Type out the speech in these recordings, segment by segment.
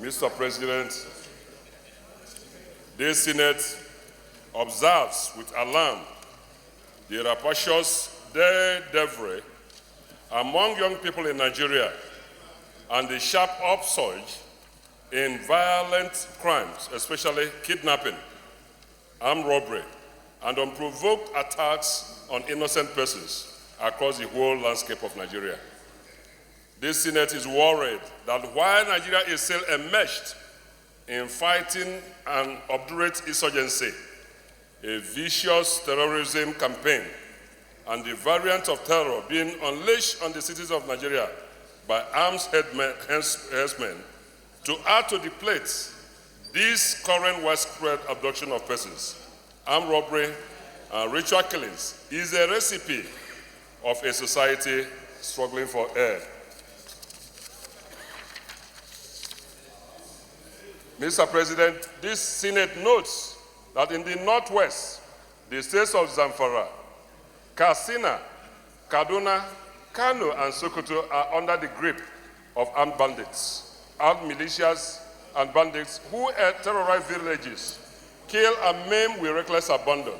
Mr. President, this Senate observes with alarm the rapacious daredevil among young people in Nigeria and the sharp upsurge in violent crimes, especially kidnapping, armed robbery, and unprovoked attacks on innocent persons across the whole landscape of Nigeria. This Senate is worried that while Nigeria is still enmeshed in fighting an obdurate insurgency, a vicious terrorism campaign, and the variant of terror being unleashed on the cities of Nigeria by armed herdsmen, to add to the plate this current widespread abduction of persons, armed robbery, and ritual killings is a recipe of a society struggling for air. Mr. President, this Senate notes that in the Northwest, the states of Zamfara, Katsina, Kaduna, Kano, and Sokoto are under the grip of armed bandits, armed militias, and bandits who terrorize villages, kill and maim with reckless abandon,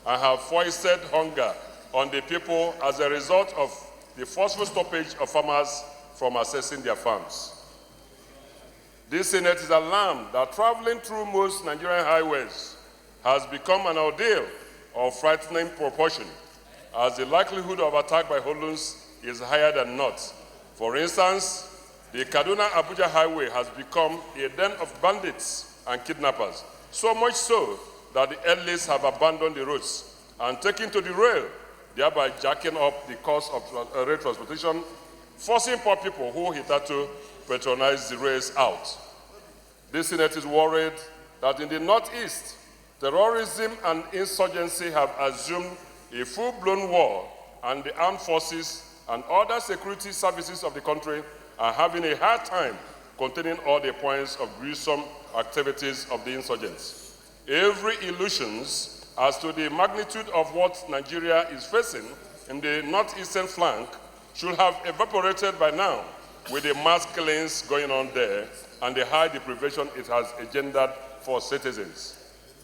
and have foisted hunger on the people as a result of the forceful stoppage of farmers from accessing their farms. This Senate is alarmed that traveling through most Nigerian highways has become an ordeal of frightening proportion, as the likelihood of attack by hoodlums is higher than not. For instance, the Kaduna-Abuja highway has become a den of bandits and kidnappers, so much so that the elites have abandoned the roads and taken to the rail, thereby jacking up the cost of rail transportation, forcing poor people who hitherto patronize the rails out. This Senate is worried that in the Northeast, terrorism and insurgency have assumed a full-blown war, and the armed forces and other security services of the country are having a hard time containing all the points of gruesome activities of the insurgents. Every illusions as to the magnitude of what Nigeria is facing in the northeastern flank should have evaporated by now, with the mass killings going on there and the high deprivation it has engendered for citizens.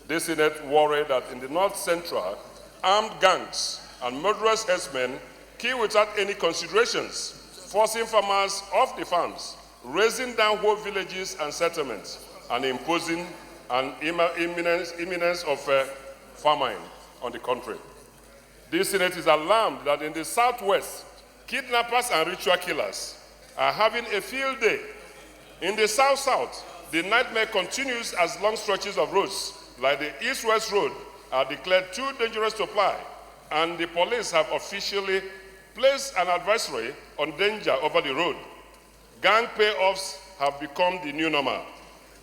This Senate worried that in the north central, armed gangs and murderous herdsmen kill without any considerations, forcing farmers off the farms, raising down whole villages and settlements, and imposing an imminence of famine on the country. This Senate is alarmed that in the southwest, kidnappers and ritual killers are having a field day. In the south-south, the nightmare continues as long stretches of roads, like the east-west road, are declared too dangerous to ply, and the police have officially placed an advisory on danger over the road. Gang payoffs have become the new normal.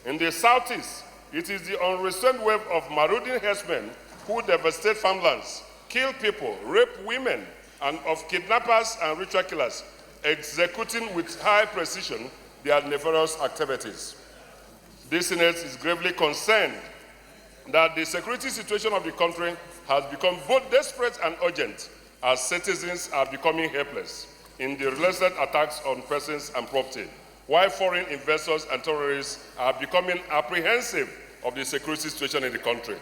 In the southeast, it is the unrestrained wave of marauding herdsmen who devastate farmlands, kill people, rape women, and of kidnappers and ritual killers, executing with high precision their nefarious activities. This Senate is gravely concerned that the security situation of the country has become both desperate and urgent, as citizens are becoming helpless in the relentless attacks on persons and property, while foreign investors and terrorists are becoming apprehensive of the security situation in the country.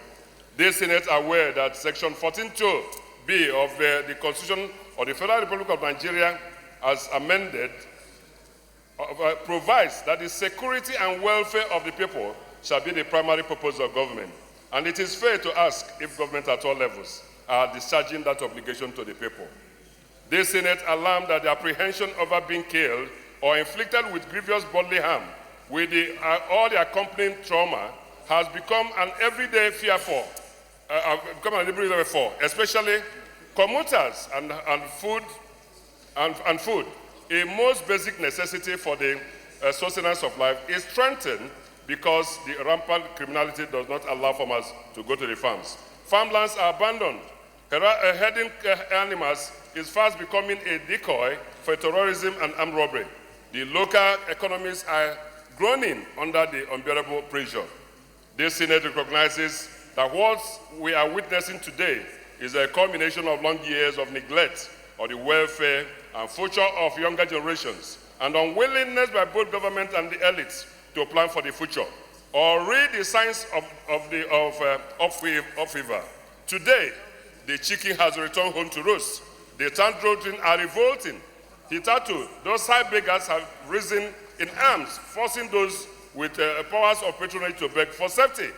This Senate are aware that Section 14(2)(b) of the Constitution of the Federal Republic of Nigeria, as amended, provides that the security and welfare of the people shall be the primary purpose of government. And it is fair to ask if government at all levels are discharging that obligation to the people. This Senate alarmed that the apprehension over being killed or inflicted with grievous bodily harm with all the accompanying trauma has become an everyday fear especially commuters and food, a most basic necessity for the sustenance of life, is strengthened because the rampant criminality does not allow farmers to go to the farms. Farmlands are abandoned. Herding animals is fast becoming a decoy for terrorism and armed robbery. The local economies are groaning under the unbearable pressure. This Senate recognizes that what we are witnessing today is a culmination of long years of neglect of the welfare and future of younger generations, and unwillingness by both government and the elites to to plan for the future or read the signs of fever. Today, the chicken has returned home to roost. The town children are revolting. Hitherto, those high beggars have risen in arms, forcing those with powers of patronage to beg for safety.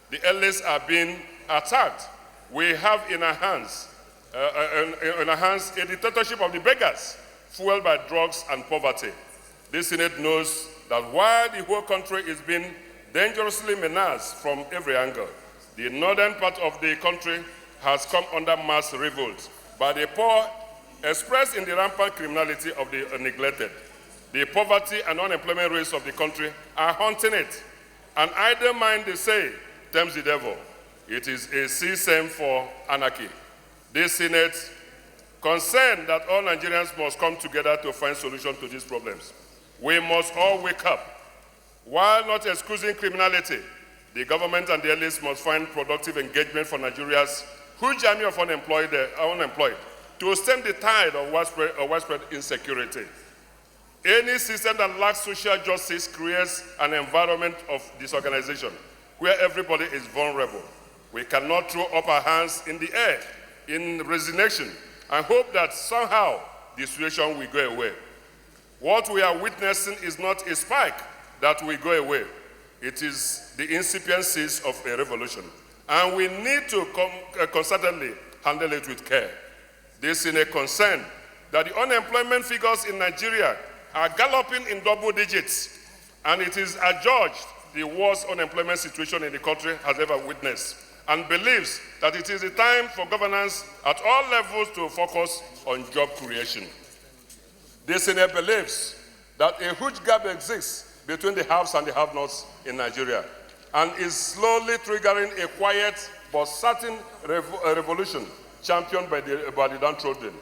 The elders are being attacked. We have in our hands a dictatorship of the beggars, fueled by drugs and poverty. This Senate knows that while the whole country is being dangerously menaced from every angle, the northern part of the country has come under mass revolt by the poor, expressed in the rampant criminality of the neglected. The poverty and unemployment rates of the country are haunting it. An idle mind, they say, tempts the devil. It is a system for anarchy. This Senate concerned that all Nigerians must come together to find solutions to these problems. We must all wake up. While not excusing criminality, the government and the elites must find productive engagement for Nigeria's huge army of unemployed to stem the tide of widespread insecurity. Any system that lacks social justice creates an environment of disorganization where everybody is vulnerable. We cannot throw up our hands in the air in resignation and hope that somehow the situation will go away. What we are witnessing is not a spike that will go away. It is the incipiencies of a revolution. And we need to constantly handle it with care. This is a concern that the unemployment figures in Nigeria are galloping in double digits, and it is adjudged the worst unemployment situation in the country has ever witnessed, and believes that it is the time for governance at all levels to focus on job creation. This Senate believes that a huge gap exists between the haves and the have-nots in Nigeria, and is slowly triggering a quiet but certain revolution championed by the downtrodden.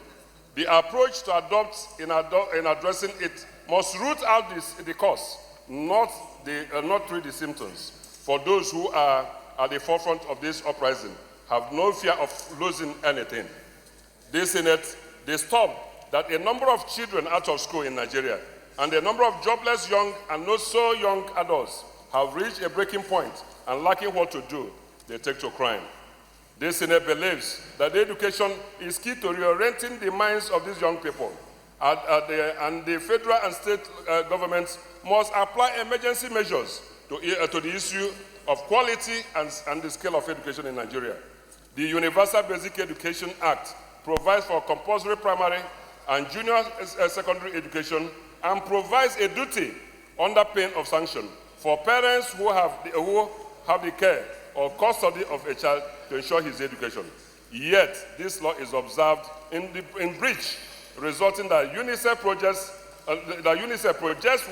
The approach to adopt in addressing it must root out the cause, not treat the symptoms. For those who are at the forefront of this uprising have no fear of losing anything. This Senate disturbed that a number of children out of school in Nigeria and a number of jobless young and not so young adults have reached a breaking point and lacking what to do, they take to crime. This Senate believes that education is key to reorienting the minds of these young people, and the federal and state governments must apply emergency measures to the issue of quality and the scale of education in Nigeria. The Universal Basic Education Act provides for compulsory primary and junior secondary education and provides a duty under pain of sanction for parents who have the care or custody of a child to ensure his education. Yet, this law is observed in breach, resulting that UNICEF projects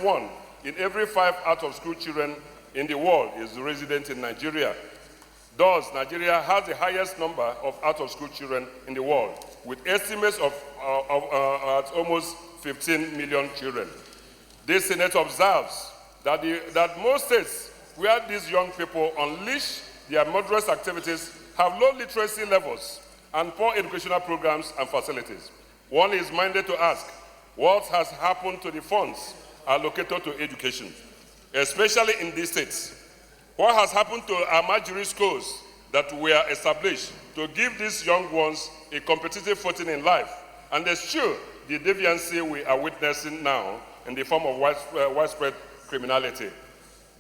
one in every 5 out-of-school children in the world is resident in Nigeria. Thus, Nigeria has the highest number of out-of-school children in the world, with estimates of almost 15 million children. This Senate observes that most states where these young people unleash their murderous activities have low literacy levels and poor educational programs and facilities. One is minded to ask, what has happened to the funds allocated to education, especially in these states? What has happened to our Nigerian schools that were established to give these young ones a competitive footing in life and eschew the deviancy we are witnessing now in the form of widespread criminality?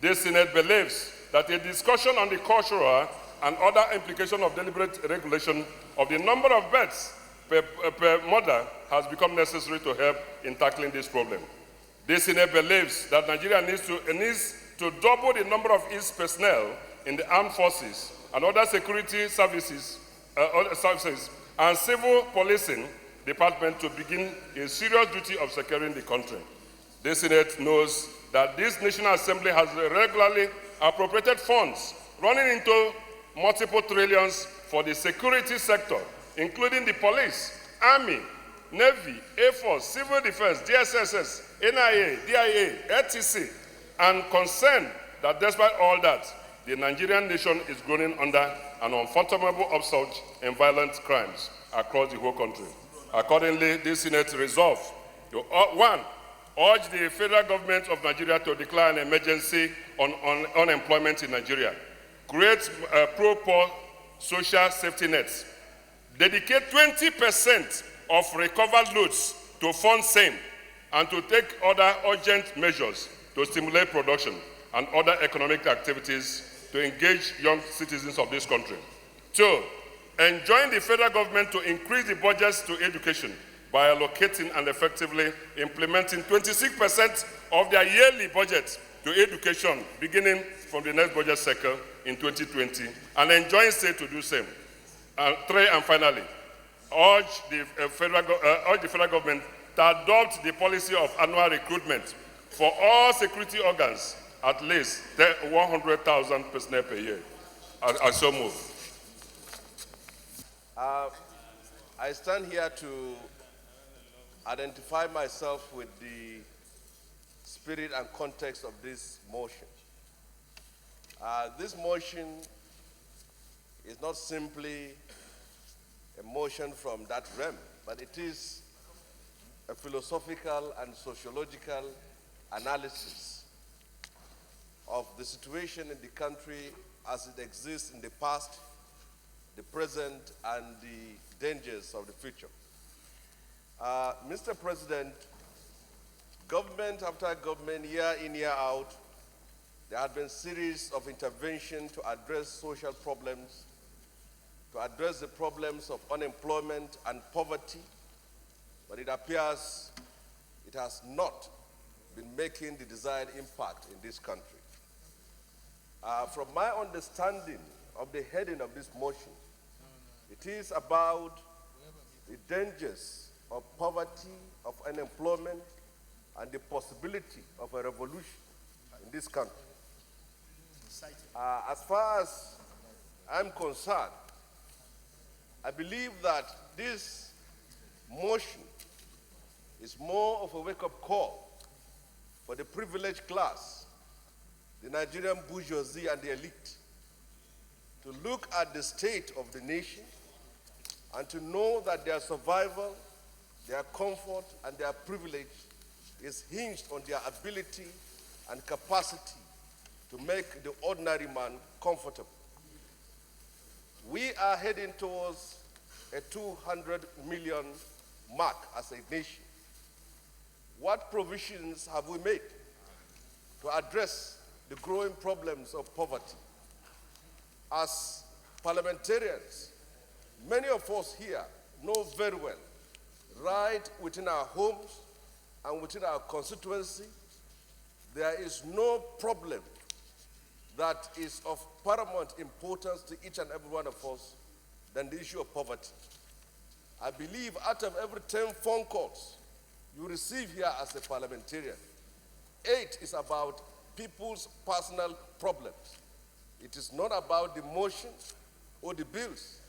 This Senate believes that a discussion on the cultural and other implications of deliberate regulation of the number of births per mother has become necessary to help in tackling this problem. This Senate believes that Nigeria needs to double the number of its personnel in the armed forces and other security services and civil policing department to begin a serious duty of securing the country. The Senate knows that this National Assembly has regularly appropriated funds running into multiple trillions for the security sector, including the police, army, navy, Air Force, civil defense, DSSS, NIA, DIA, etc., and concerned that despite all that, the Nigerian nation is groaning under an unfathomable upsurge in violent crimes across the whole country. Accordingly, this Senate resolved to, 1, urge the federal government of Nigeria to declare an emergency on unemployment in Nigeria, create pro-poor social safety nets, dedicate 20% of recovered loads to fund same, and to take other urgent measures to stimulate production and other economic activities to engage young citizens of this country. 2, enjoin the federal government to increase the budgets to education by allocating and effectively implementing 26% of their yearly budget to education beginning from the next budget cycle in 2020, and enjoin state to do same. And 3, and finally, urge the federal government to adopt the policy of annual recruitment for all security organs, at least 100,000 personnel per year. I so move. I stand here to identify myself with the spirit and context of this motion. This motion is not simply a motion from that realm, but it is a philosophical and sociological analysis of the situation in the country as it exists in the past, the present, and the dangers of the future. Mr. President, government after government, year in, year out, there have been a series of interventions to address social problems, to address the problems of unemployment and poverty, but it appears it has not been making the desired impact in this country. From my understanding of the heading of this motion, it is about the dangers of poverty, of unemployment, and the possibility of a revolution in this country. As far as I'm concerned, I believe that this motion is more of a wake-up call for the privileged class, the Nigerian bourgeoisie and the elite, to look at the state of the nation and to know that their survival, their comfort, and their privilege is hinged on their ability and capacity to make the ordinary man comfortable. We are heading towards a 200 million mark as a nation. What provisions have we made to address the growing problems of poverty? As parliamentarians, many of us here know very well, right within our homes and within our constituency, there is no problem that is of paramount importance to each and every one of us than the issue of poverty. I believe out of every 10 phone calls you receive here as a parliamentarian, 8 is about people's personal problems. It is not about the motions or the bills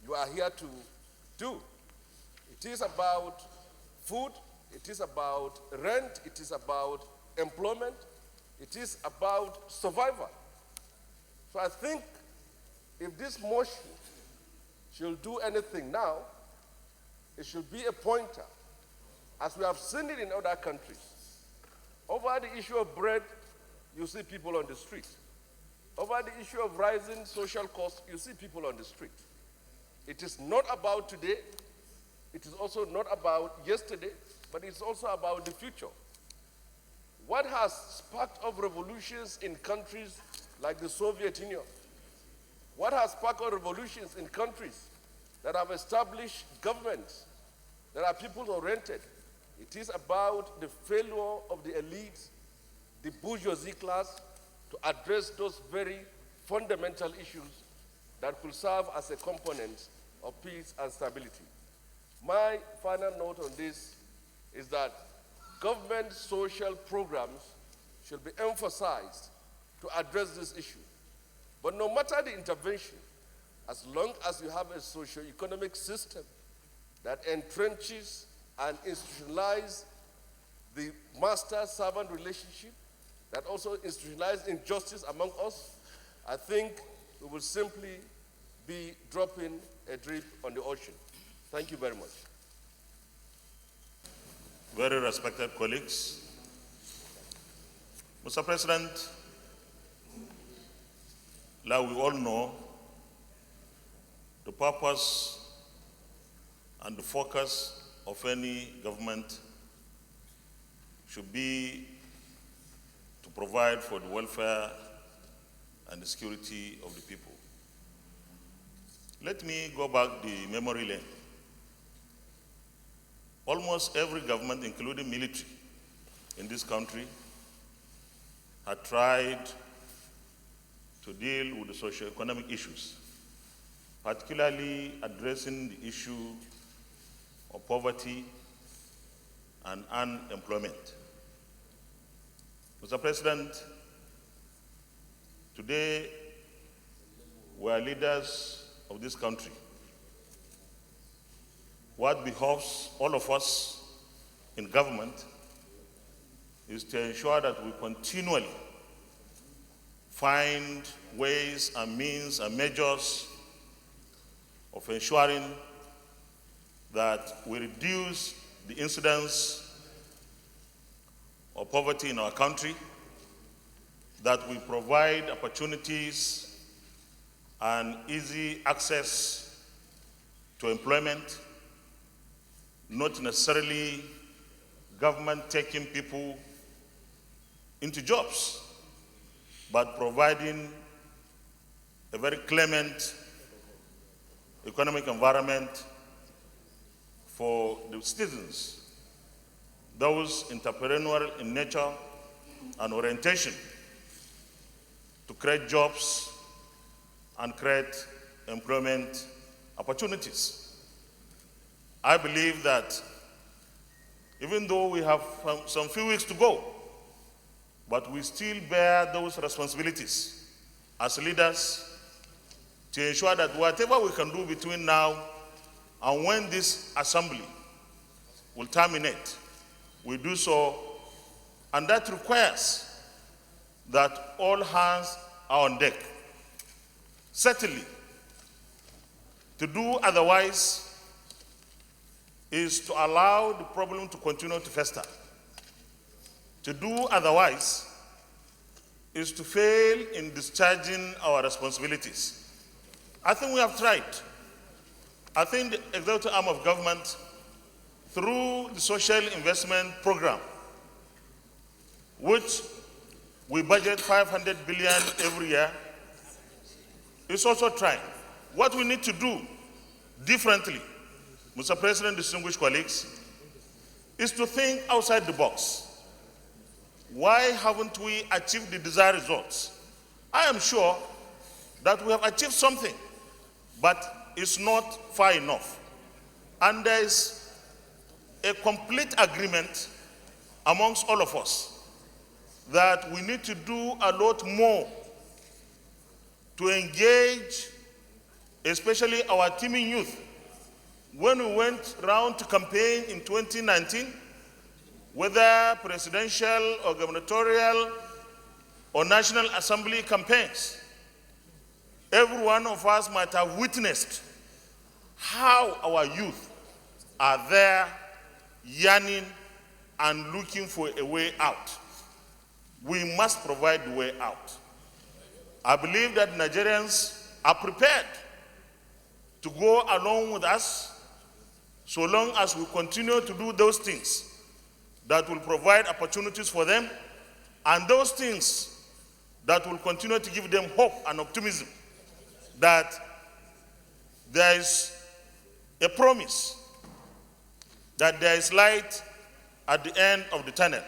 you are here to do. It is about food, it is about rent, it is about employment, it is about survival. So I think if this motion should do anything now, it should be a pointer, as we have seen it in other countries. Over the issue of bread, you see people on the street. Over the issue of rising social costs, you see people on the street. It is not about today, it is also not about yesterday, but it's also about the future. What has sparked up revolutions in countries like the Soviet Union? What has sparked up revolutions in countries that have established governments that are people-oriented? It is about the failure of the elites, the bourgeoisie class, to address those very fundamental issues that could serve as a component of peace and stability. My final note on this is that government social programs should be emphasized to address this issue. But no matter the intervention, as long as you have a socio-economic system that entrenches and institutionalizes the master-servant relationship, that also institutionalizes injustice among us, I think we will simply be dropping a drip on the ocean. Thank you very much. very respected colleagues, Mr. President, like we all know, the purpose and the focus of any government should be to provide for the welfare and the security of the people. Let me go back the memory lane. Almost every government, including military in this country, had tried to deal with the socio-economic issues, particularly addressing the issue of poverty and unemployment. Mr. President, today we are leaders of this country. What behoves all of us in government is to ensure that we continually find ways and means and measures of ensuring that we reduce the incidence of poverty in our country, that we provide opportunities and easy access to employment, not necessarily government taking people into jobs, but providing a very clement economic environment for the citizens, those entrepreneurial in nature and orientation, to create jobs and create employment opportunities. I believe that even though we have some few weeks to go, but we still bear those responsibilities as leaders to ensure that whatever we can do between now and when this assembly will terminate, we do so, and that requires that all hands are on deck. Certainly, to do otherwise is to allow the problem to continue to fester. To do otherwise is to fail in discharging our responsibilities. I think we have tried. I think the executive arm of government, through the social investment program, which we budget 500 billion every year, is also trying. What we need to do differently, Mr. President, distinguished colleagues, is to think outside the box. Why haven't we achieved the desired results? I am sure that we have achieved something, but it's not far enough. And there is a complete agreement amongst all of us that we need to do a lot more to engage, especially our teeming youth. When we went round to campaign in 2019, whether presidential or gubernatorial or National Assembly campaigns, every one of us might have witnessed how our youth are there yearning and looking for a way out. We must provide the way out. I believe that Nigerians are prepared to go along with us so long as we continue to do those things that will provide opportunities for them, and those things that will continue to give them hope and optimism that there is a promise, that there is light at the end of the tunnel.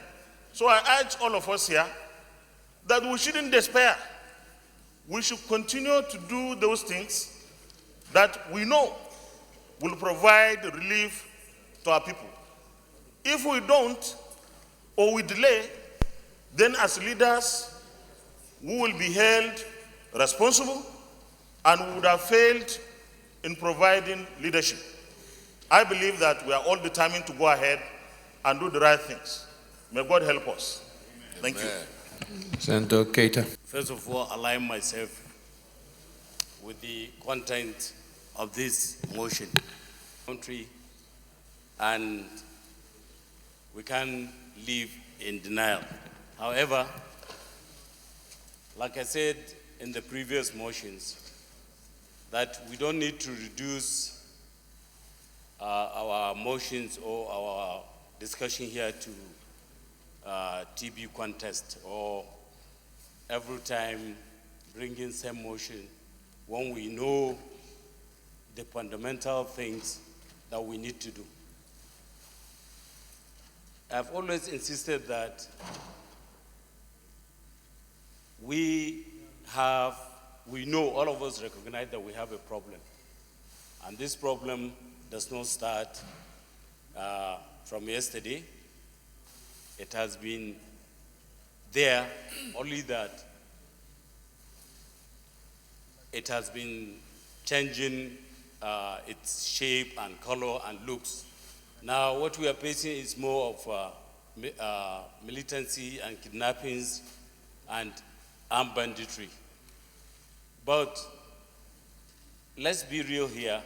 So I urge all of us here that we shouldn't despair. We should continue to do those things that we know will provide relief to our people. If we don't, or we delay, then as leaders, we will be held responsible and we would have failed in providing leadership. I believe that we are all determined to go ahead and do the right things. May God help us. Thank you. Senator Keita. First of all, align myself with the content of this motion. Country, and we can't live in denial. However, like I said in the previous motions, that we don't need to reduce our motions or our discussion here to TB contest, or every time bringing same motion when we know the fundamental things that we need to do. I've always insisted that we know, all of us recognize that we have a problem. And this problem does not start from yesterday. It has been there, only that it has been changing its shape and color and looks. Now what we are facing is more of militancy and kidnappings and armed banditry. But let's be real here.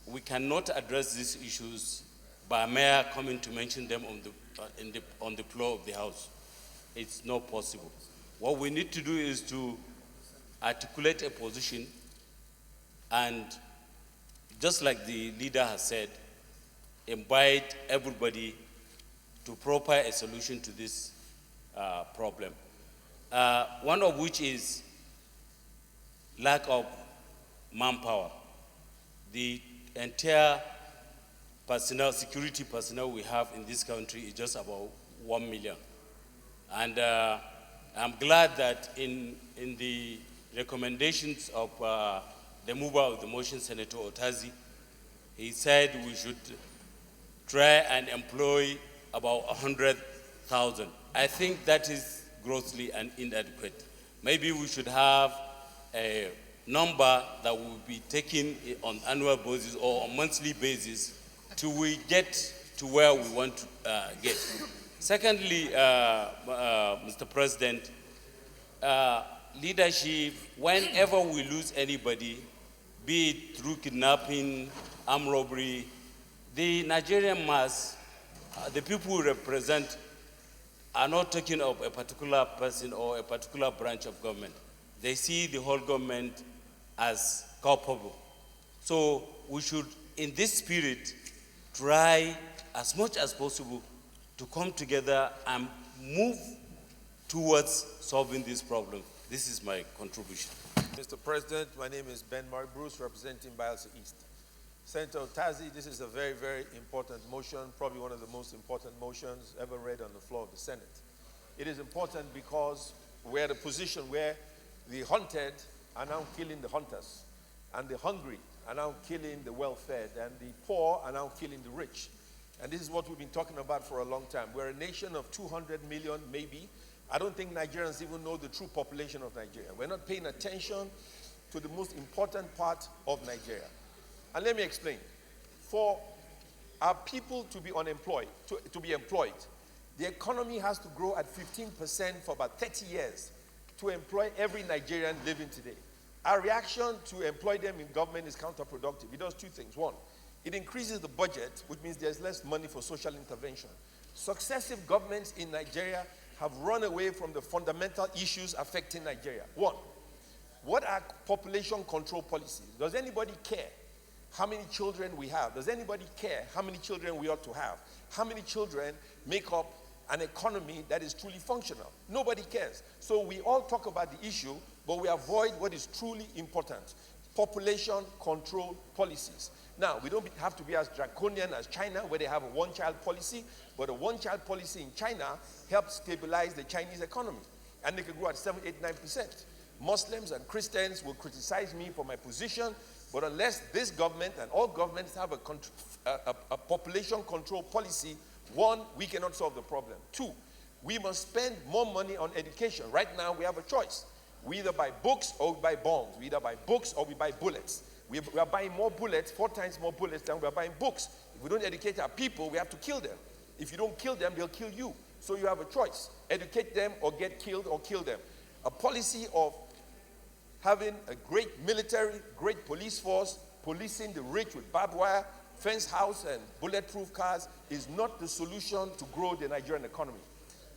We cannot address these issues by mere coming to mention them on the floor of the House. It's not possible. What we need to do is to articulate a position, and just like the leader has said, invite everybody to propose a solution to this problem. One of which is lack of manpower. The entire security personnel we have in this country is just about 1 million. And I'm glad that in the recommendations of the mover of the motion, Senator Otazi, he said we should try and employ about 100,000. I think that is grossly and inadequate. Maybe we should have a number that will be taken on annual basis or on monthly basis till we get to where we want to get. Secondly, Mr. President, leadership, whenever we lose anybody, be it through kidnapping, armed robbery, the Nigerian mass, the people we represent, are not talking of a particular person or a particular branch of government. They see the whole government as culpable. So we should, in this spirit, try as much as possible to come together and move towards solving this problem. This is my contribution. Mr. President, my name is Ben Mark Bruce, representing Bayelsa East. Senator Otazi, this is a very, very important motion, probably one of the most important motions ever read on the floor of the Senate. It is important because we're at a position where the hunted are now killing the hunters, and the hungry are now killing the well-fed, and the poor are now killing the rich. And this is what we've been talking about for a long time. We're a nation of 200 million, maybe. I don't think Nigerians even know the true population of Nigeria. We're not paying attention to the most important part of Nigeria. And let me explain. For our people to be unemployed, to be employed, the economy has to grow at 15% for about 30 years to employ every Nigerian living today. Our reaction to employ them in government is counterproductive. It does two things. One, it increases the budget, which means there's less money for social intervention. Successive governments in Nigeria have run away from the fundamental issues affecting Nigeria. One, what are population control policies? Does anybody care how many children we have? Does anybody care how many children we ought to have? How many children make up an economy that is truly functional? Nobody cares. So we all talk about the issue, but we avoid what is truly important: population control policies. Now, we don't have to be as draconian as China, where they have a one-child policy, but a one-child policy in China helps stabilize the Chinese economy, and they can grow at 7, 8, 9%. Muslims and Christians will criticize me for my position, but unless this government and all governments have a population control policy, one, we cannot solve the problem. Two, we must spend more money on education. Right now, we have a choice. We either buy books or we buy bombs. We either buy books or we buy bullets. We are buying more bullets, 4 times more bullets than we are buying books. If we don't educate our people, we have to kill them. If you don't kill them, they'll kill you. So you have a choice. Educate them or get killed or kill them. A policy of having a great military, great police force, policing the rich with barbed wire, fence house and bulletproof cars is not the solution to grow the Nigerian economy.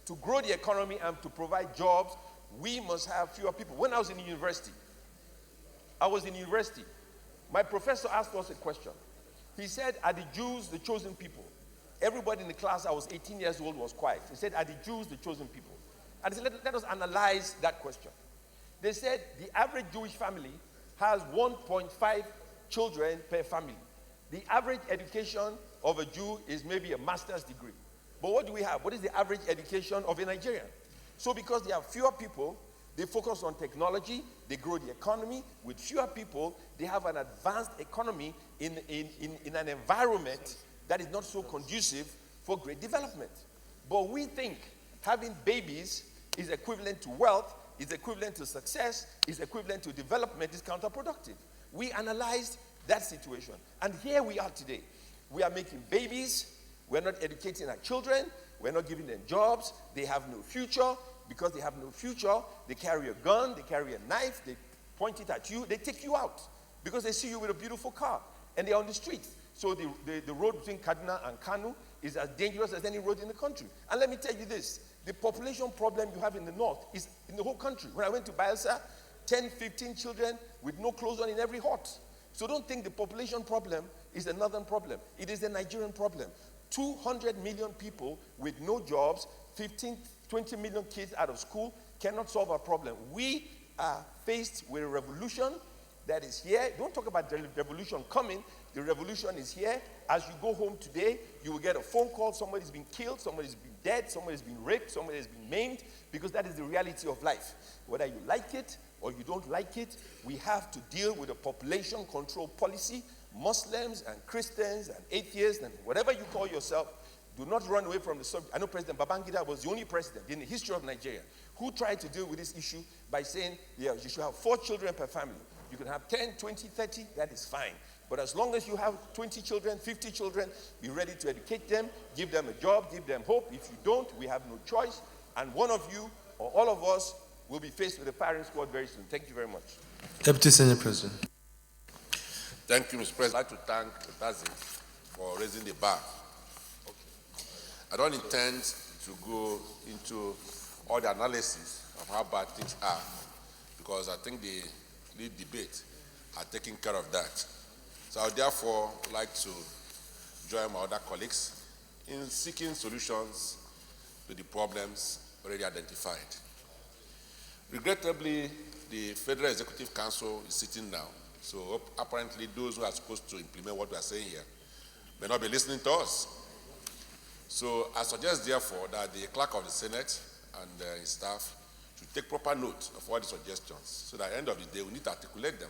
To grow the economy and to provide jobs, we must have fewer people. When I was in university, my professor asked us a question. He said, are the Jews the chosen people? Everybody in the class, I was 18 years old, was quiet. He said, are the Jews the chosen people? And he said, let us analyze that question. They said the average Jewish family has 1.5 children per family. The average education of a Jew is maybe a master's degree. But what do we have? What is the average education of a Nigerian? So because they have fewer people, they focus on technology, they grow the economy. With fewer people, they have an advanced economy in an environment that is not so conducive for great development. But we think having babies is equivalent to wealth, is equivalent to success, is equivalent to development, is counterproductive. We analyzed that situation. And here we are today. We are making babies. We're not educating our children. We're not giving them jobs. They have no future. Because they have no future, they carry a gun, they carry a knife, they point it at you, they take you out. Because they see you with a beautiful car. And they're on the streets. So the road between Kaduna and Kano is as dangerous as any road in the country. And let me tell you this. The population problem you have in the north is in the whole country. When I went to Bayelsa, 10, 15 children with no clothes on in every hut. So don't think the population problem is a northern problem. It is a Nigerian problem. 200 million people with no jobs, 20 million kids out of school cannot solve our problem. We are faced with a revolution that is here. Don't talk about the revolution coming. The revolution is here. As you go home today, you will get a phone call. Somebody's been killed. Somebody's been dead. Somebody's been raped. Somebody has been maimed, because that is the reality of life. Whether you like it or you don't like it, we have to deal with a population control policy. Muslims and Christians and atheists and whatever you call yourself, do not run away from the subject. I know President Babangida was the only president in the history of Nigeria who tried to deal with this issue by saying, yeah, you should have 4 children per family. You can have 10, 20, 30, that is fine. But as long as you have 20 children, 50 children, be ready to educate them, give them a job, give them hope. If you don't, we have no choice. And one of you or all of us will be faced with a firing squad very soon. Thank you very much. Deputy Senate President. Thank you, Mr. President. I'd like to thank Tazi for raising the bar. I don't intend to go into all the analysis of how bad things are, because I think the lead debate are taking care of that. So I would therefore like to join my other colleagues in seeking solutions to the problems already identified. Regrettably, the Federal Executive Council is sitting now, so apparently those who are supposed to implement what we are saying here may not be listening to us. So I suggest, therefore, that the clerk of the Senate and his staff should take proper note of all the suggestions, so that at the end of the day, we need to articulate them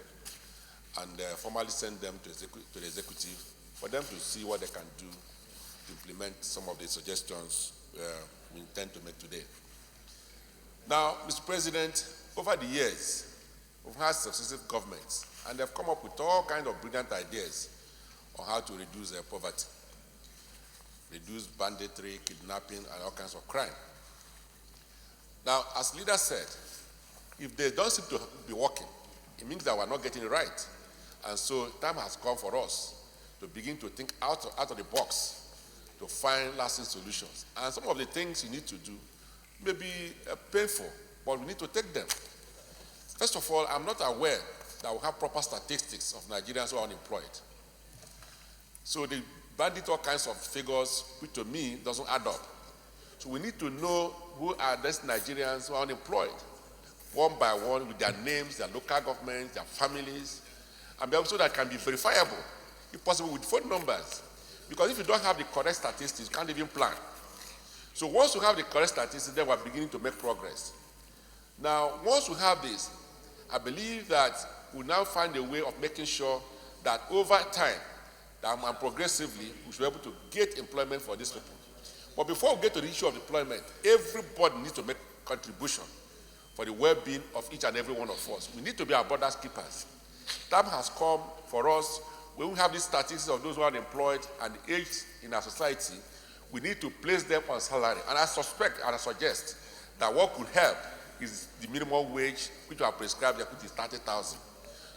and formally send them to the executive for them to see what they can do to implement some of the suggestions we intend to make today. Now, Mr. President, over the years, we've had successive governments, and they've come up with all kinds of brilliant ideas on how to reduce poverty, reduce banditry, kidnapping, and all kinds of crime. Now, as leader said, if they don't seem to be working, it means that we're not getting it right. And so time has come for us to begin to think out of the box to find lasting solutions. And some of the things you need to do may be painful, but we need to take them. First of all, I'm not aware that we have proper statistics of Nigerians who are unemployed. So they bandit all kinds of figures, which to me doesn't add up. So we need to know who are these Nigerians who are unemployed, one by one, with their names, their local governments, their families, and be able so that can be verifiable, if possible, with phone numbers. Because if you don't have the correct statistics, you can't even plan. So once you have the correct statistics, then we're beginning to make progress. Now, once we have this, I believe that we'll now find a way of making sure that over time, and progressively, we should be able to get employment for these people. But before we get to the issue of employment, everybody needs to make contribution for the well-being of each and every one of us. We need to be our brother's keepers. Time has come for us, when we have these statistics of those who are unemployed and the age in our society, we need to place them on salary. And I suspect and I suggest that what could help is the minimum wage, which we have prescribed, which is 30,000.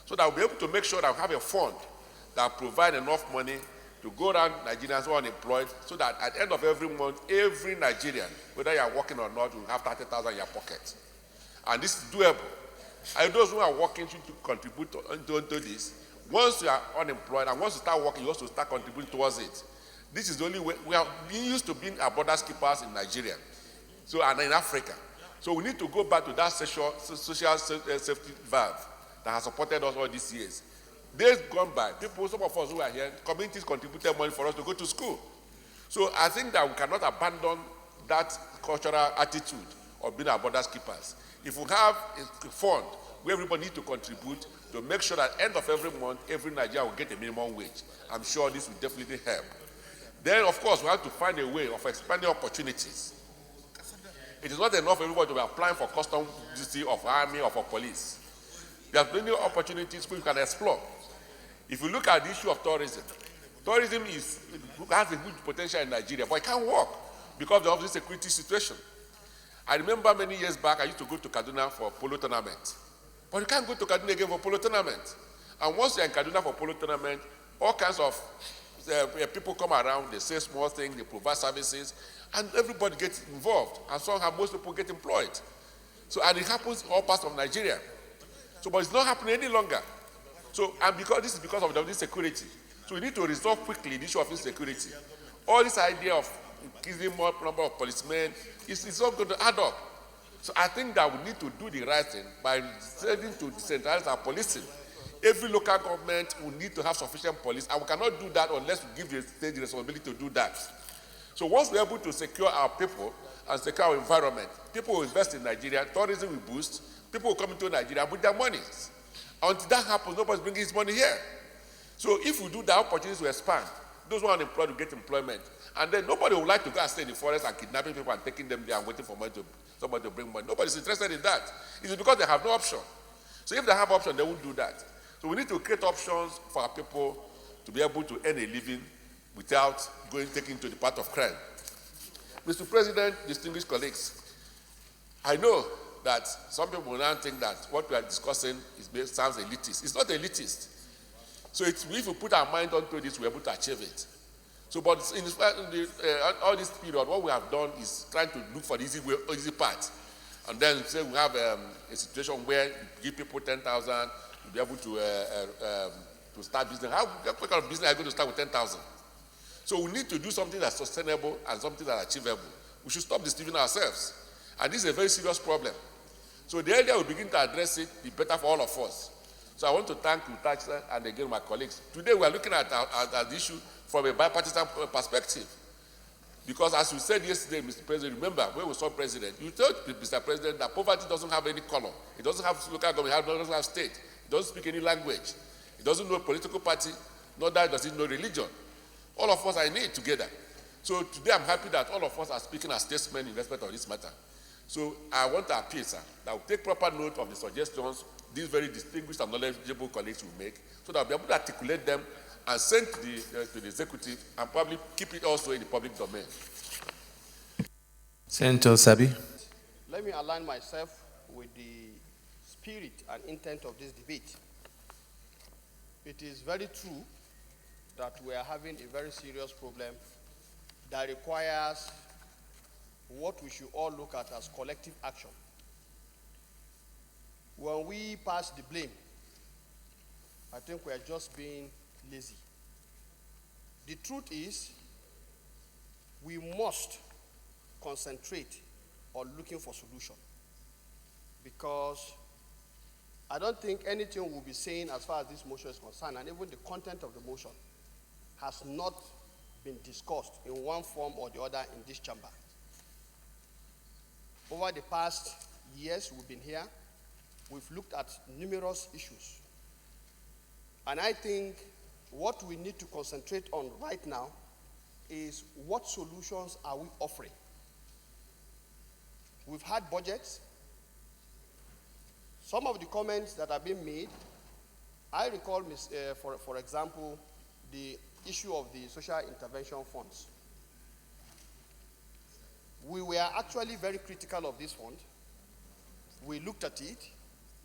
So that we'll be able to make sure that we have a fund that provide enough money to go around Nigerians who are unemployed, so that at the end of every month, every Nigerian, whether you are working or not, will have 30,000 in your pocket. And this is doable. And those who are working should contribute to this. Once you are unemployed and once you start working, you also start contributing towards it. This is the only way. We have been used to being our border keepers in Nigeria, and in Africa. So we need to go back to that social safety valve that has supported us all these years. Days gone by, some of us who are here, communities contributed money for us to go to school. So I think that we cannot abandon that cultural attitude of being our border keepers. If we have a fund where everybody needs to contribute to make sure that at the end of every month, every Nigerian will get a minimum wage, I'm sure this will definitely help. Then, of course, we have to find a way of expanding opportunities. It is not enough for everybody to be applying for custom duty of army or for police. There are plenty of opportunities we can explore. If you look at the issue of tourism has a huge potential in Nigeria, but it can't work because of the security situation. I remember many years back, I used to go to Kaduna for polo tournament. But you can't go to Kaduna again for polo tournament. And once you're in Kaduna for polo tournament, all kinds of people come around, they say small things, they provide services, and everybody gets involved. And somehow most people get employed. So, and it happens in all parts of Nigeria. So, but it's not happening any longer. So, and because this is because of the insecurity. So we need to resolve quickly the issue of insecurity. All this idea of increasing more number of policemen, it's not going to add up. So I think that we need to do the right thing by deciding to decentralize our policing. Every local government will need to have sufficient police, and we cannot do that unless we give the state the responsibility to do that. So once we're able to secure our people and secure our environment, people will invest in Nigeria, tourism will boost, people will come into Nigeria with their money. Until that happens, nobody's bringing his money here. So if we do that, opportunities will expand. Those who are unemployed will get employment. And then nobody would like to go and stay in the forest and kidnapping people and taking them there and waiting for somebody to bring money. Nobody's interested in that. It's because they have no option. So if they have option, they won't do that. So we need to create options for our people to be able to earn a living without taking to the path of crime. Mr. President, distinguished colleagues, I know that some people will now think that what we are discussing sounds elitist. It's not elitist. So if we put our mind onto this, we're able to achieve it. So, but all this period, what we have done is trying to look for the easy part. And then say we have a situation where you give people 10,000, you'll be able to start business. What kind of business are you going to start with 10,000? So we need to do something that's sustainable and something that's achievable. We should stop deceiving ourselves. And this is a very serious problem. So the earlier we begin to address it, the better for all of us. So I want to thank Utacha and again my colleagues. Today we are looking at the issue from a bipartisan perspective. Because as we said yesterday, Mr. President, remember when we saw President, you told Mr. President that poverty doesn't have any color. It doesn't have local government, it doesn't have state. It doesn't speak any language. It doesn't know a political party, nor does it know religion. All of us are in it together. So today I'm happy that all of us are speaking as statesmen in respect of this matter. So I want to appeal, sir, that we take proper note of the suggestions these very distinguished and knowledgeable colleagues will make, so that we'll be able to articulate them and send to the executive and probably keep it also in the public domain. Senator Sabi. Let me align myself with the spirit and intent of this debate. It is very true that we are having a very serious problem that requires what we should all look at as collective action. When we pass the blame, I think we are just being lazy. The truth is, we must concentrate on looking for solution, because I don't think anything we'll be saying as far as this motion is concerned, and even the content of the motion, has not been discussed in one form or the other in this chamber. Over the past years we've been here, we've looked at numerous issues. And I think what we need to concentrate on right now is what solutions are we offering. We've had budgets. Some of the comments that have been made, I recall, for example, the issue of the social intervention funds. We were actually very critical of this fund. We looked at it,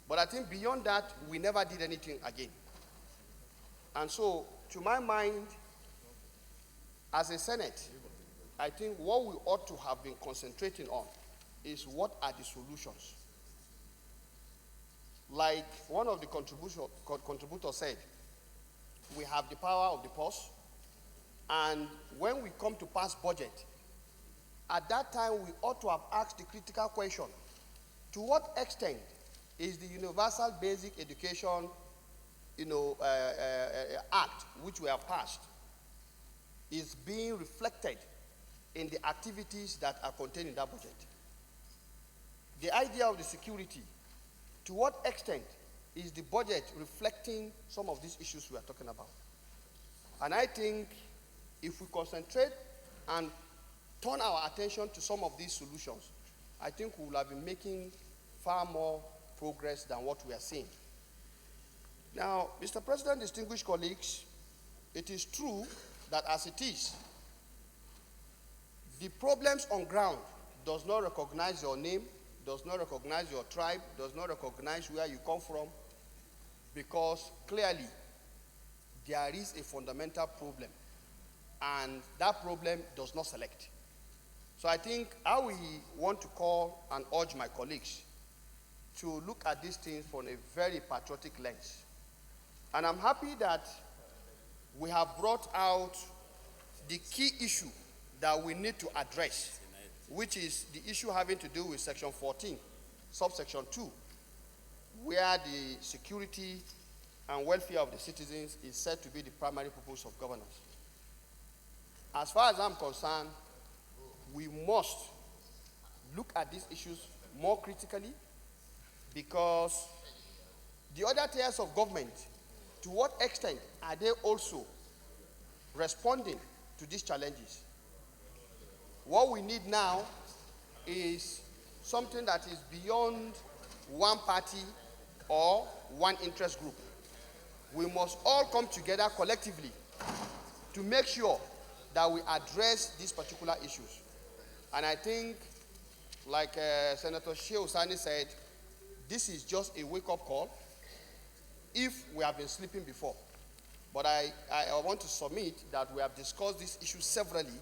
but I think beyond that, we never did anything again. And so, to my mind, as a Senate, I think what we ought to have been concentrating on is what are the solutions. Like one of the contributors said, we have the power of the purse, and when we come to pass budget, at that time we ought to have asked the critical question, to what extent is the Universal Basic Education Act, which we have passed, is being reflected in the activities that are contained in that budget? The idea of the security, to what extent is the budget reflecting some of these issues we are talking about? And I think if we concentrate and turn our attention to some of these solutions, I think we will have been making far more progress than what we are seeing. Now, Mr. President, distinguished colleagues, it is true that as it is, the problems on ground does not recognize your name, does not recognize your tribe, does not recognize where you come from, because clearly there is a fundamental problem, and that problem does not select. So I think I will want to call and urge my colleagues to look at these things from a very patriotic lens. And I'm happy that we have brought out the key issue that we need to address, which is the issue having to do with Section 14, subsection 2, where the security and welfare of the citizens is said to be the primary purpose of governance. As far as I'm concerned, we must look at these issues more critically, because the other tiers of government, to what extent are they also responding to these challenges? What we need now is something that is beyond one party or one interest group. We must all come together collectively to make sure that we address these particular issues. And I think, like Senator Shea Osani said, this is just a wake-up call if we have been sleeping before. But I want to submit that we have discussed this issue severally,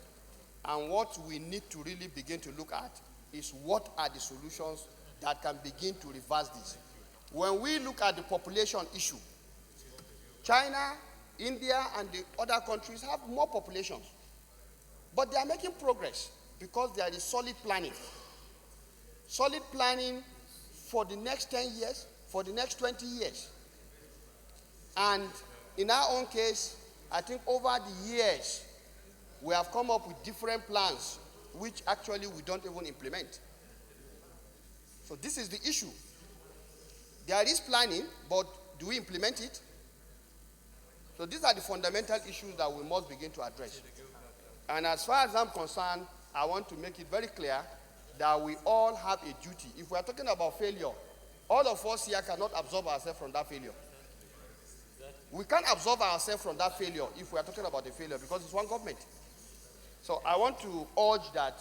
and what we need to really begin to look at is what are the solutions that can begin to reverse this. When we look at the population issue, China, India, and the other countries have more populations, but they are making progress because there is solid planning. Solid planning for the next 10 years, for the next 20 years. And in our own case, I think over the years, we have come up with different plans, which actually we don't even implement. So this is the issue. There is planning, but do we implement it? So these are the fundamental issues that we must begin to address. And as far as I'm concerned, I want to make it very clear that we all have a duty. If we are talking about failure, all of us here cannot absolve ourselves from that failure. We can't absolve ourselves from that failure if we are talking about the failure, because it's one government. So I want to urge that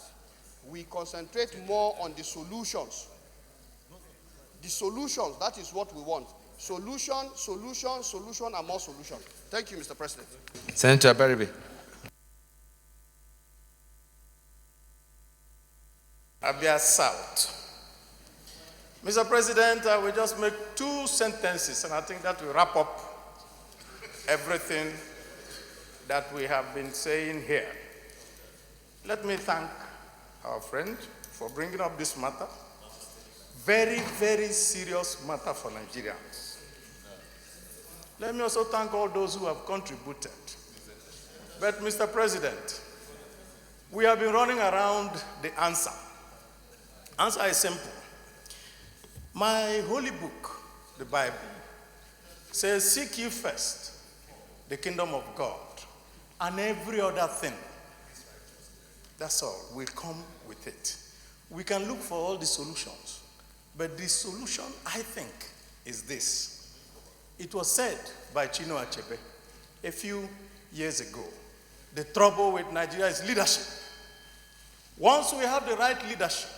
we concentrate more on the solutions. The solutions, that is what we want. Solution, solution, solution, and more solution. Thank you, Mr. President. Senator Beribi. Abia South. Mr. President, I will just make 2 sentences, and I think that will wrap up everything that we have been saying here. Let me thank our friend for bringing up this matter. Very, very serious matter for Nigerians. Let me also thank all those who have contributed. But, Mr. President, we have been running around the answer. Answer is simple. My holy book, the Bible, says, seek ye first the kingdom of God, and every other thing, that's all, will come with it. We can look for all the solutions, but the solution, I think, is this. It was said by Chino Achebe a few years ago, the trouble with Nigeria is leadership. Once we have the right leadership,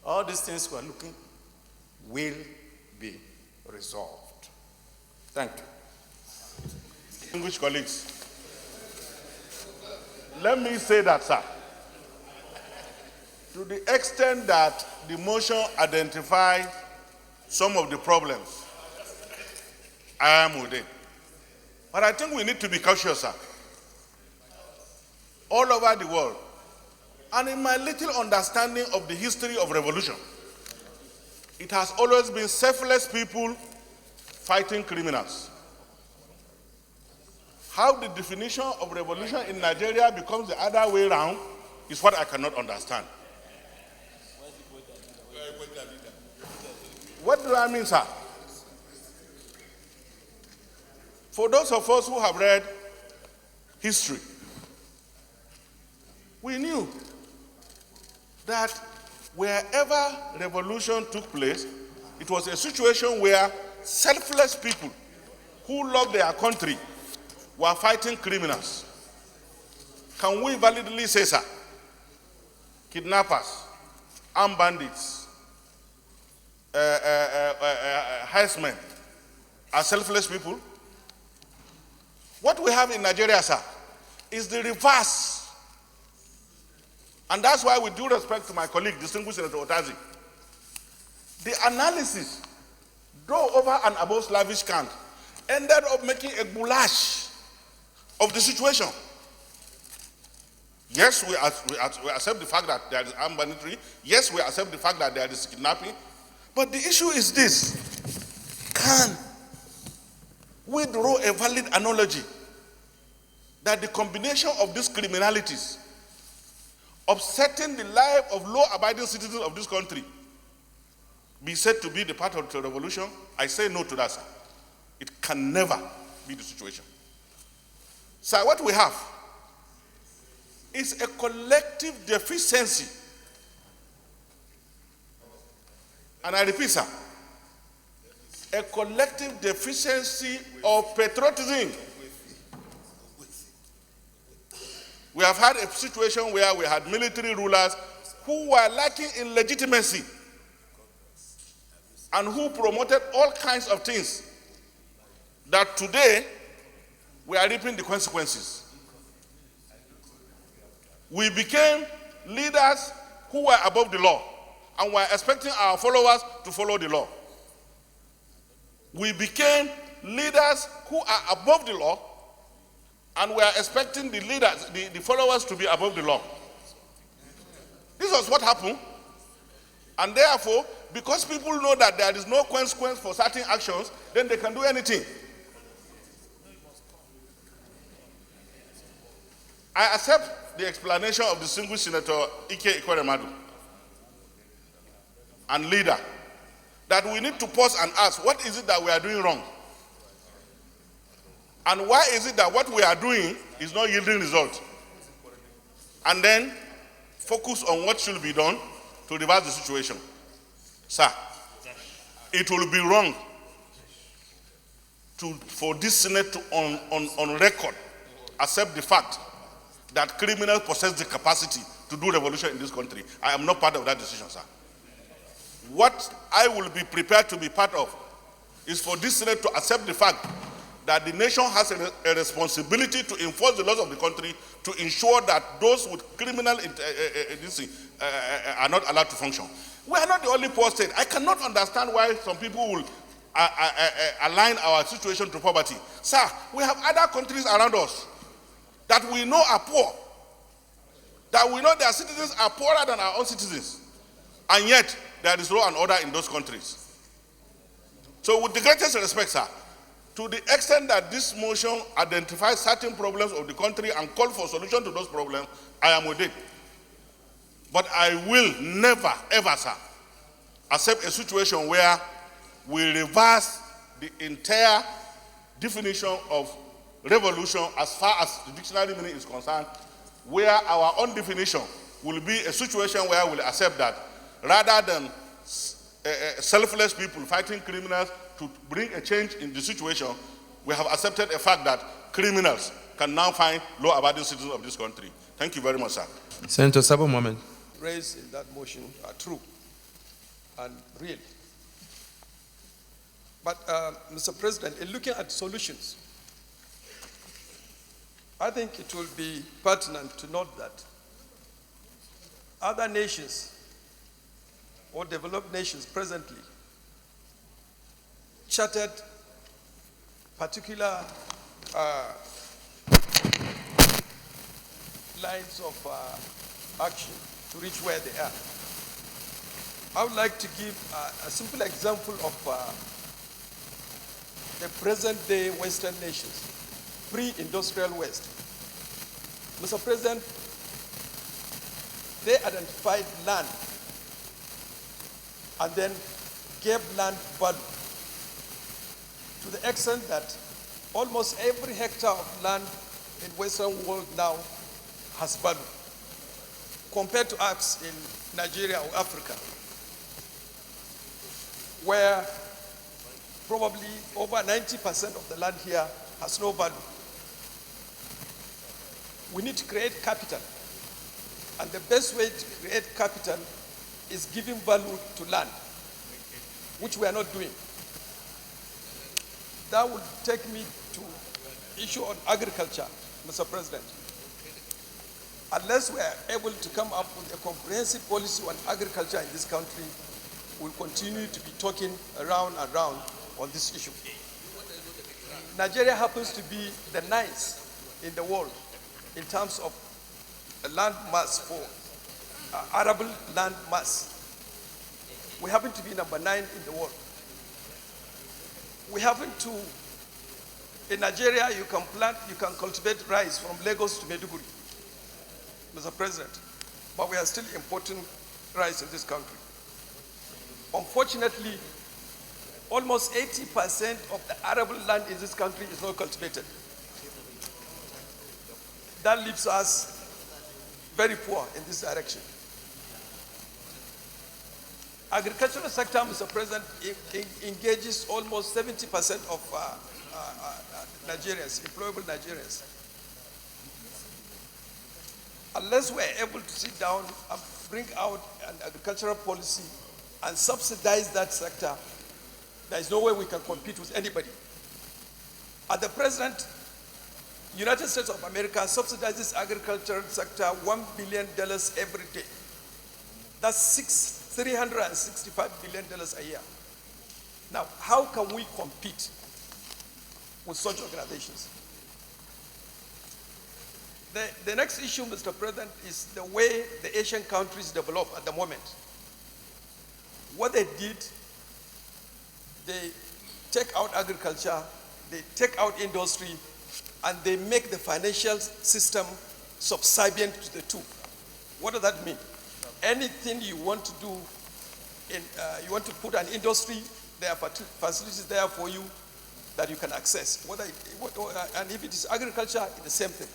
all these things we are looking will be resolved. Thank you. Distinguished colleagues, let me say that, sir. To the extent that the motion identifies some of the problems, I am with it. But I think we need to be cautious, sir. All over the world, and in my little understanding of the history of revolution, it has always been selfless people fighting criminals. How the definition of revolution in Nigeria becomes the other way around is what I cannot understand. What do I mean, sir? For those of us who have read history, we knew that wherever revolution took place, it was a situation where selfless people who loved their country were fighting criminals. Can we validly say, sir, kidnappers, armed bandits, heismen are selfless people? What we have in Nigeria, sir, is the reverse. And that's why, with due respect to my colleague, distinguished Senator Otazi, the analysis, though over and above slavish cant, ended up making a goulash of the situation. Yes, we accept the fact that there is armed banditry. Yes, we accept the fact that there is kidnapping. But the issue is this: can we draw a valid analogy that the combination of these criminalities upsetting the life of law-abiding citizens of this country be said to be the part of the revolution? I say no to that, sir. It can never be the situation. Sir, what we have is a collective deficiency. And I repeat, sir, a collective deficiency of patriotism. We have had a situation where we had military rulers who were lacking in legitimacy and who promoted all kinds of things that today we are reaping the consequences. We became leaders who were above the law and were expecting our followers to follow the law. We became leaders who are above the law and we are expecting the leaders, the followers, to be above the law. This was what happened. And therefore, because people know that there is no consequence for certain actions, then they can do anything. I accept the explanation of distinguished Senator Ike Ikweremadu and leader that we need to pause and ask, what is it that we are doing wrong? And why is it that what we are doing is not yielding results? And then focus on what should be done to reverse the situation. Sir, it will be wrong for this Senate to, on record, accept the fact that criminals possess the capacity to do revolution in this country. I am not part of that decision, sir. What I will be prepared to be part of is for this Senate to accept the fact that the nation has a responsibility to enforce the laws of the country to ensure that those with criminal are not allowed to function. We are not the only poor state. I cannot understand why some people will align our situation to poverty. Sir, we have other countries around us that we know are poor, that we know their citizens are poorer than our own citizens, and yet there is law and order in those countries. So with the greatest respect, sir, to the extent that this motion identifies certain problems of the country and calls for solution to those problems, I am with it. But I will never, ever, sir, accept a situation where we reverse the entire definition of revolution as far as the dictionary meaning is concerned, where our own definition will be a situation where we'll accept that rather than selfless people fighting criminals to bring a change in the situation, we have accepted a fact that criminals can now find law-abiding citizens of this country. Thank you very much, sir. Senator Sabo Mohammed. Raised in that motion are true and real. But, Mr. President, in looking at solutions, I think it will be pertinent to note that other nations or developed nations presently chartered particular lines of action to reach where they are. I would like to give a simple example of the present-day Western nations, pre-industrial West. Mr. President, they identified land and then gave land value to the extent that almost every hectare of land in Western world now has value compared to us in Nigeria or Africa, where probably over 90% of the land here has no value. We need to create capital, and the best way to create capital is giving value to land, which we are not doing. That would take me to issue on agriculture, Mr. President. Unless we are able to come up with a comprehensive policy on agriculture in this country, we'll continue to be talking around and around on this issue. Nigeria happens to be the ninth in the world in terms of land mass for arable land mass. We happen to be number 9 in the world. We happen to, in Nigeria, you can cultivate rice from Lagos to Maiduguri, Mr. President, but we are still importing rice in this country. Unfortunately, almost 80% of the arable land in this country is not cultivated. That leaves us very poor in this direction. Agricultural sector, Mr. President, engages almost 70% of Nigerians, employable Nigerians. Unless we're able to sit down and bring out an agricultural policy and subsidize that sector, there is no way we can compete with anybody. At the present, United States of America subsidizes agricultural sector $1 billion every day. That's $365 billion a year. Now, how can we compete with such organizations? The next issue, Mr. President, is the way the Asian countries develop at the moment. What they did, they take out agriculture, they take out industry, and they make the financial system subservient to the two. What does that mean? Anything you want to do, you want to put an industry, there are facilities there for you that you can access. And if it is agriculture, it's the same thing.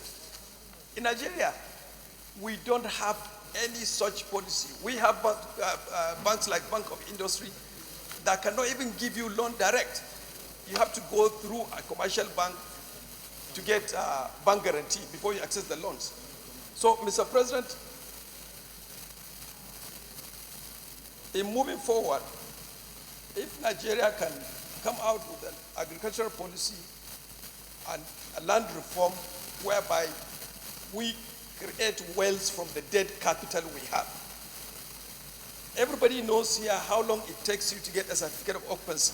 In Nigeria, we don't have any such policy. We have banks like Bank of Industry that cannot even give you loan direct. You have to go through a commercial bank to get bank guarantee before you access the loans. So, Mr. President, in moving forward, if Nigeria can come out with an agricultural policy and a land reform whereby we create wealth from the dead capital we have. Everybody knows here how long it takes you to get a certificate of occupancy.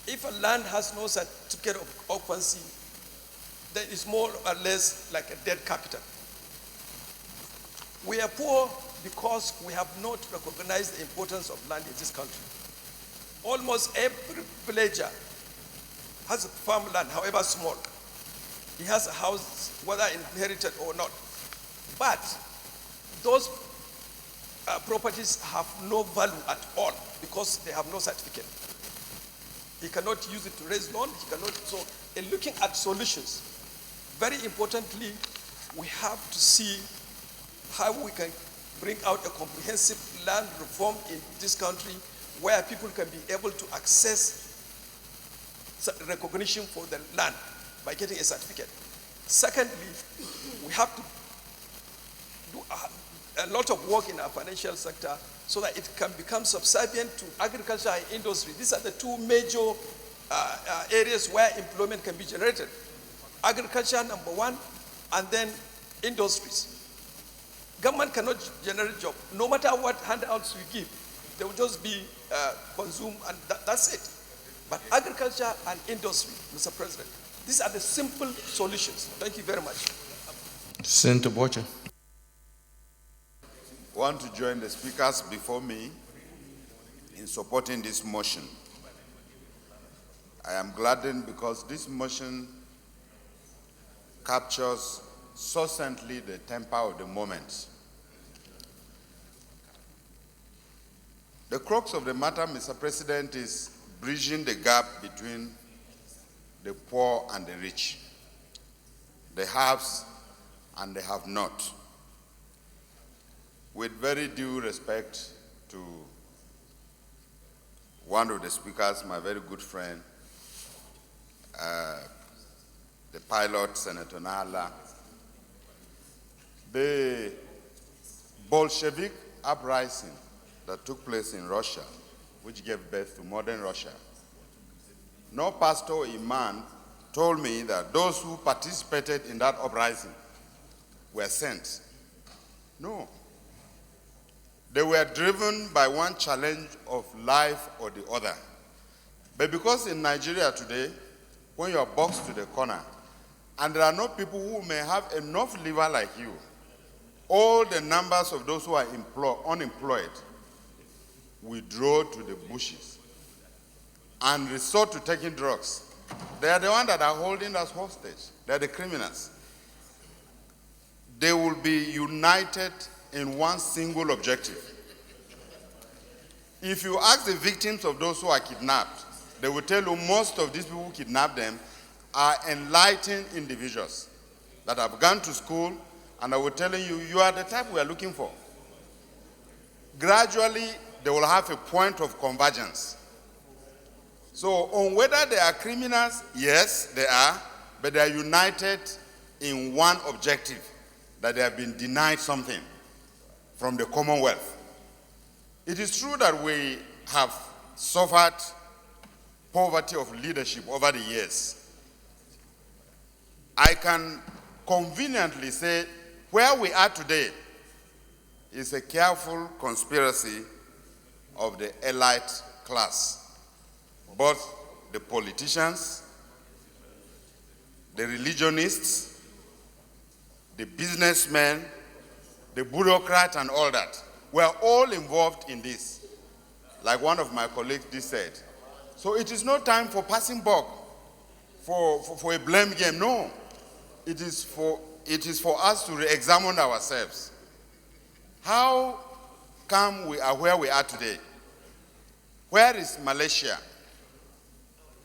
If a land has no certificate of occupancy, then it's more or less like a dead capital. We are poor because we have not recognized the importance of land in this country. Almost every villager has a farmland, however small. He has a house, whether inherited or not. But those properties have no value at all because they have no certificate. He cannot use it to raise loan. He cannot. So, in looking at solutions, very importantly, we have to see how we can bring out a comprehensive land reform in this country where people can be able to access recognition for the land by getting a certificate. Secondly, we have to do a lot of work in our financial sector so that it can become subservient to agriculture and industry. These are the two major areas where employment can be generated. agriculture number one, and then industries. Government cannot generate jobs. No matter what handouts we give, they will just be consumed, and that's it. But agriculture and industry, Mr. President, these are the simple solutions. Thank you very much. Senator Bocha. I want to join the speakers before me in supporting this motion. I am gladdened because this motion captures succinctly the temper of the moment. The crux of the matter, Mr. President, is bridging the gap between the poor and the rich, the haves and the have-not. With very due respect to one of the speakers, my very good friend, the pilot, Senator Nala, the Bolshevik uprising that took place in Russia, which gave birth to modern Russia. No pastor or imam told me that those who participated in that uprising were sent. No. They were driven by one challenge of life or the other. But because in Nigeria today, when you are boxed to the corner, and there are no people who may have enough liver like you, all the numbers of those who are unemployed withdraw to the bushes and resort to taking drugs. They are the ones that are holding us hostage. They are the criminals. They will be united in one single objective. If you ask the victims of those who are kidnapped, they will tell you most of these people who kidnap them are enlightened individuals that have gone to school, and I will tell you, you are the type we are looking for. Gradually, they will have a point of convergence. So on whether they are criminals, yes, they are, but they are united in one objective, that they have been denied something from the Commonwealth. It is true that we have suffered poverty of leadership over the years. I can conveniently say where we are today is a careful conspiracy of the elite class, both the politicians, the religionists, the businessmen, the bureaucrats, and all that. We are all involved in this, like one of my colleagues just said. So it is no time for passing buck, for a blame game. No, it is for us to re-examine ourselves. How come we are where we are today? Where is Malaysia?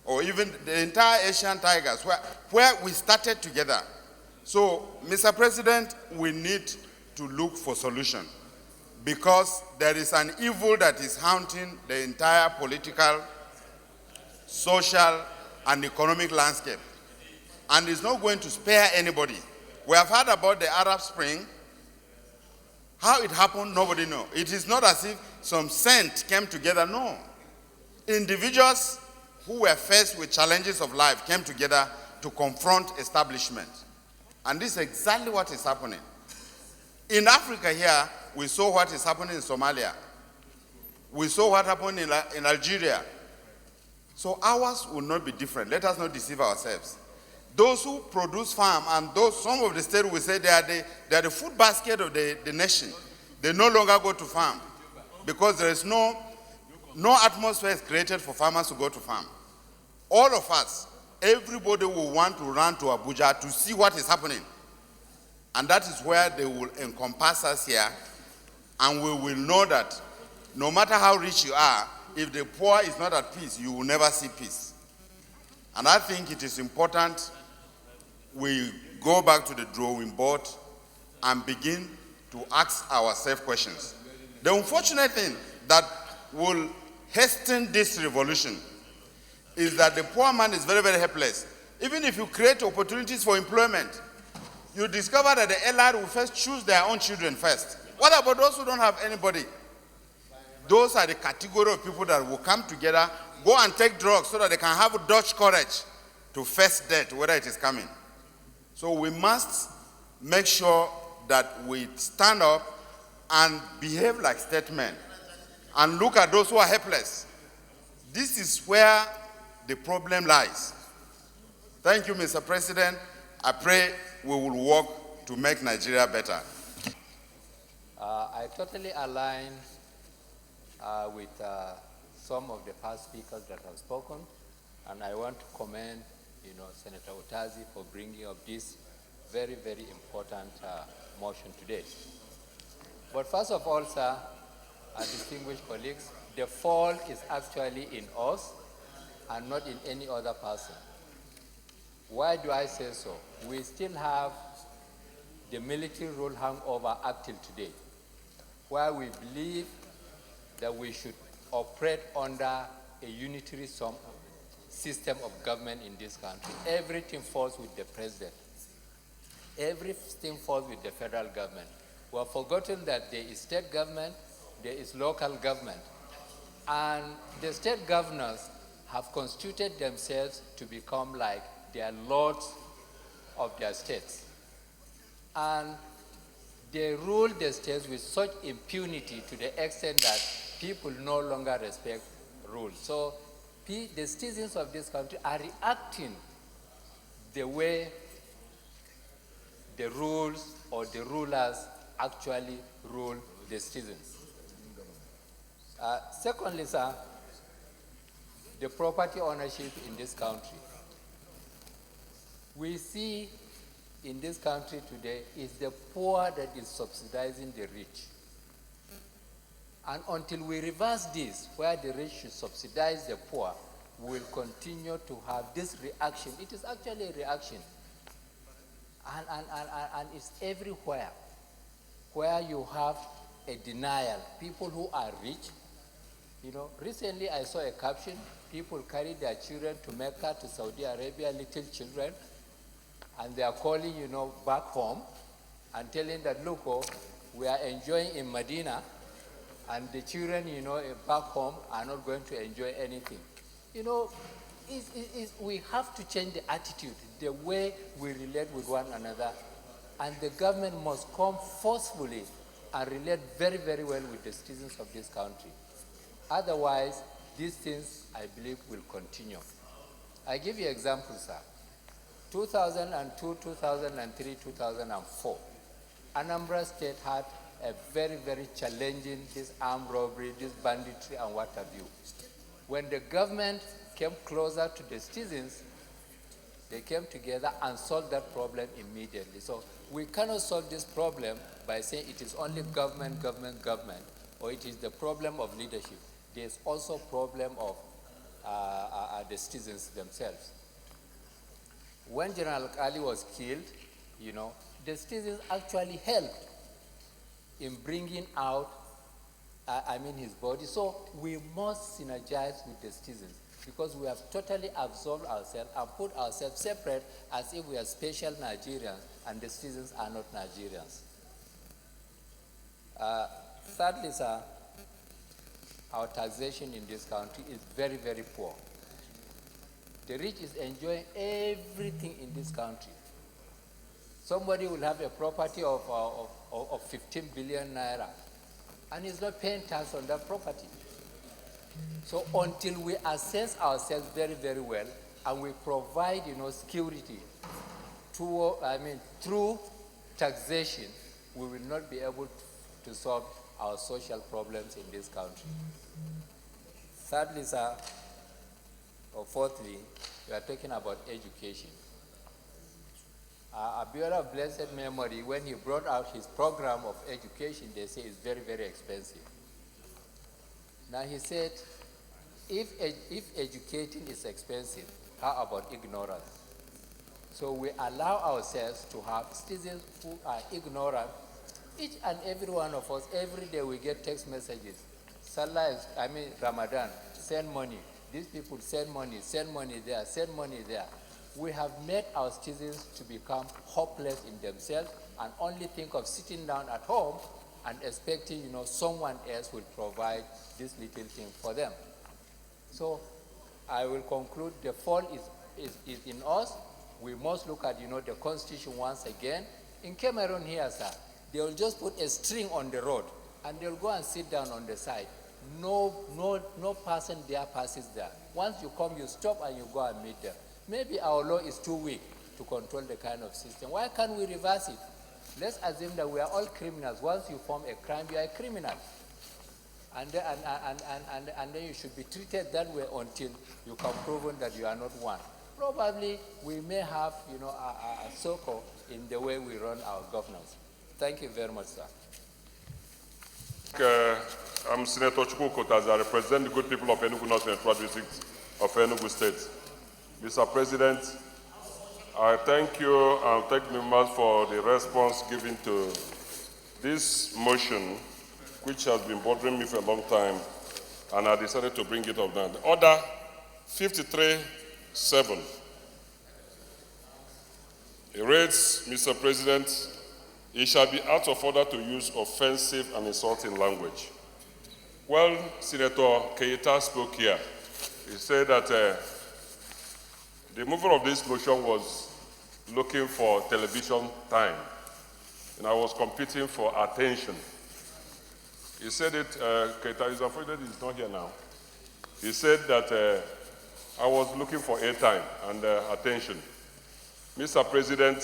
Or even the entire Asian tigers, where we started together. So, Mr. President, we need to look for solution, because there is an evil that is haunting the entire political, social, and economic landscape. And it's not going to spare anybody. We have heard about the Arab Spring. How it happened, nobody knows. It is not as if some saint came together, no. Individuals who were faced with challenges of life came together to confront establishment. And this is exactly what is happening. In Africa here, we saw what is happening in Somalia. We saw what happened in Algeria. So ours will not be different. Let us not deceive ourselves. Those who produce farm, and some of the states will say they are the food basket of the nation. They no longer go to farm because there is no atmosphere is created for farmers to go to farm. All of us, everybody will want to run to Abuja to see what is happening. And that is where they will encompass us here, and we will know that no matter how rich you are, if the poor is not at peace, you will never see peace. And I think it is important we go back to the drawing board and begin to ask ourselves questions. The unfortunate thing that will hasten this revolution is that the poor man is very, very helpless. Even if you create opportunities for employment, you discover that the elite will first choose their own children first. What about those who don't have anybody? Those are the category of people that will come together, go and take drugs so that they can have Dutch courage to face death, whether it is coming. So we must make sure that we stand up and behave like statesmen and look at those who are helpless. This is where the problem lies. Thank you, Mr. President. I pray we will work to make Nigeria better. I totally align with some of the past speakers that have spoken, and I want to commend, Senator Utazi for bringing up this very, very important motion today. But first of all, sir, distinguished colleagues, the fault is actually in us and not in any other person. Why do I say so? We still have the military rule hangover up till today, where we believe that we should operate under a unitary system of government in this country. Everything falls with the president. Everything falls with the federal government. We have forgotten that there is state government, there is local government. And the state governors have constituted themselves to become like they are lords of their states. And they rule the states with such impunity to the extent that people no longer respect rules. So the citizens of this country are reacting the way the rules or the rulers actually rule the citizens. Secondly, sir, the property ownership in this country. We see in this country today is the poor that is subsidizing the rich. And until we reverse this, where the rich should subsidize the poor, we will continue to have this reaction. It is actually a reaction. And it's everywhere, where you have a denial. People who are rich, recently I saw a caption, people carry their children to Mecca, to Saudi Arabia, little children, and they are calling, back home and telling that, look, we are enjoying in Medina, and the children, back home are not going to enjoy anything. We have to change the attitude, the way we relate with one another, and the government must come forcefully and relate very, very well with the citizens of this country. Otherwise, these things, I believe, will continue. I give you examples, sir. 2002, 2003, 2004, Anambra State had a very, very challenging, this armed robbery, this banditry, and what have you. When the government came closer to the citizens, they came together and solved that problem immediately. So we cannot solve this problem by saying it is only government, government, government, or it is the problem of leadership. There's also a problem of the citizens themselves. When General Ali was killed, the citizens actually helped in bringing out, his body. So we must synergize with the citizens, because we have totally absorbed ourselves and put ourselves separate as if we are special Nigerians and the citizens are not Nigerians. Thirdly, sir, our taxation in this country is very, very poor. The rich is enjoying everything in this country. Somebody will have a property of 15 billion naira, and he's not paying tax on that property. So until we assess ourselves very, very well, and we provide, security through taxation, we will not be able to solve our social problems in this country. Thirdly, sir, or fourthly, we are talking about education. Abiola of blessed memory, when he brought out his program of education, they say it's very, very expensive. Now he said, if educating is expensive, how about ignorance? So we allow ourselves to have citizens who are ignorant. Each and every one of us, every day we get text messages. Ramadan, send money. These people send money there, send money there. We have made our citizens to become hopeless in themselves and only think of sitting down at home and expecting, someone else will provide this little thing for them. So I will conclude the fault is in us, we must look at, the constitution once again. In Cameroon here, sir, they will just put a string on the road and they'll go and sit down on the side. No person there passes there. Once you come, you stop and you go and meet them. Maybe our law is too weak to control the kind of system. Why can't we reverse it? Let's assume that we are all criminals. Once you form a crime, you are a criminal. And then you should be treated that way until you can prove that you are not one. Probably we may have, a circle in the way we run our governance. Thank you very much, sir. I'm Senator Chukwukotazi. I represent the good people of Enugu North Central District of Enugu State. Mr. President, I thank you and thank members for the response given to this motion, which has been bothering me for a long time, and I decided to bring it up now. Order 53-7. It reads, Mr. President, it shall be out of order to use offensive and insulting language. Well, Senator Keita spoke here. He said that the mover of this motion was looking for television time, and I was competing for attention. He said it, Keita is afraid that he's not here now. He said that I was looking for airtime and attention. Mr. President,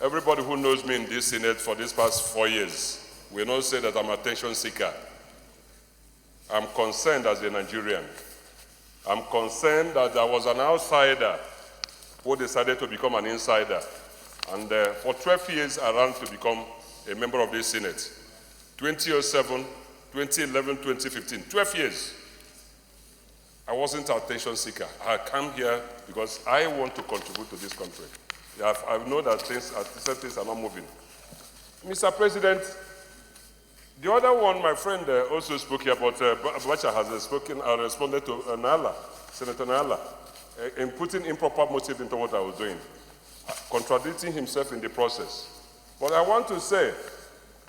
everybody who knows me in this Senate for these past 4 years will not say that I'm an attention seeker. I'm concerned as a Nigerian. I'm concerned that there was an outsider who decided to become an insider. And for 12 years, I ran to become a member of this Senate. 2007, 2011, 2015, 12 years. I wasn't an attention seeker. I came here because I want to contribute to this country. I know that certain things are not moving. Mr. President, the other one, my friend also spoke here, but Bacha has responded to Nala, Senator Nala, in putting improper motive into what I was doing, contradicting himself in the process. But I want to say,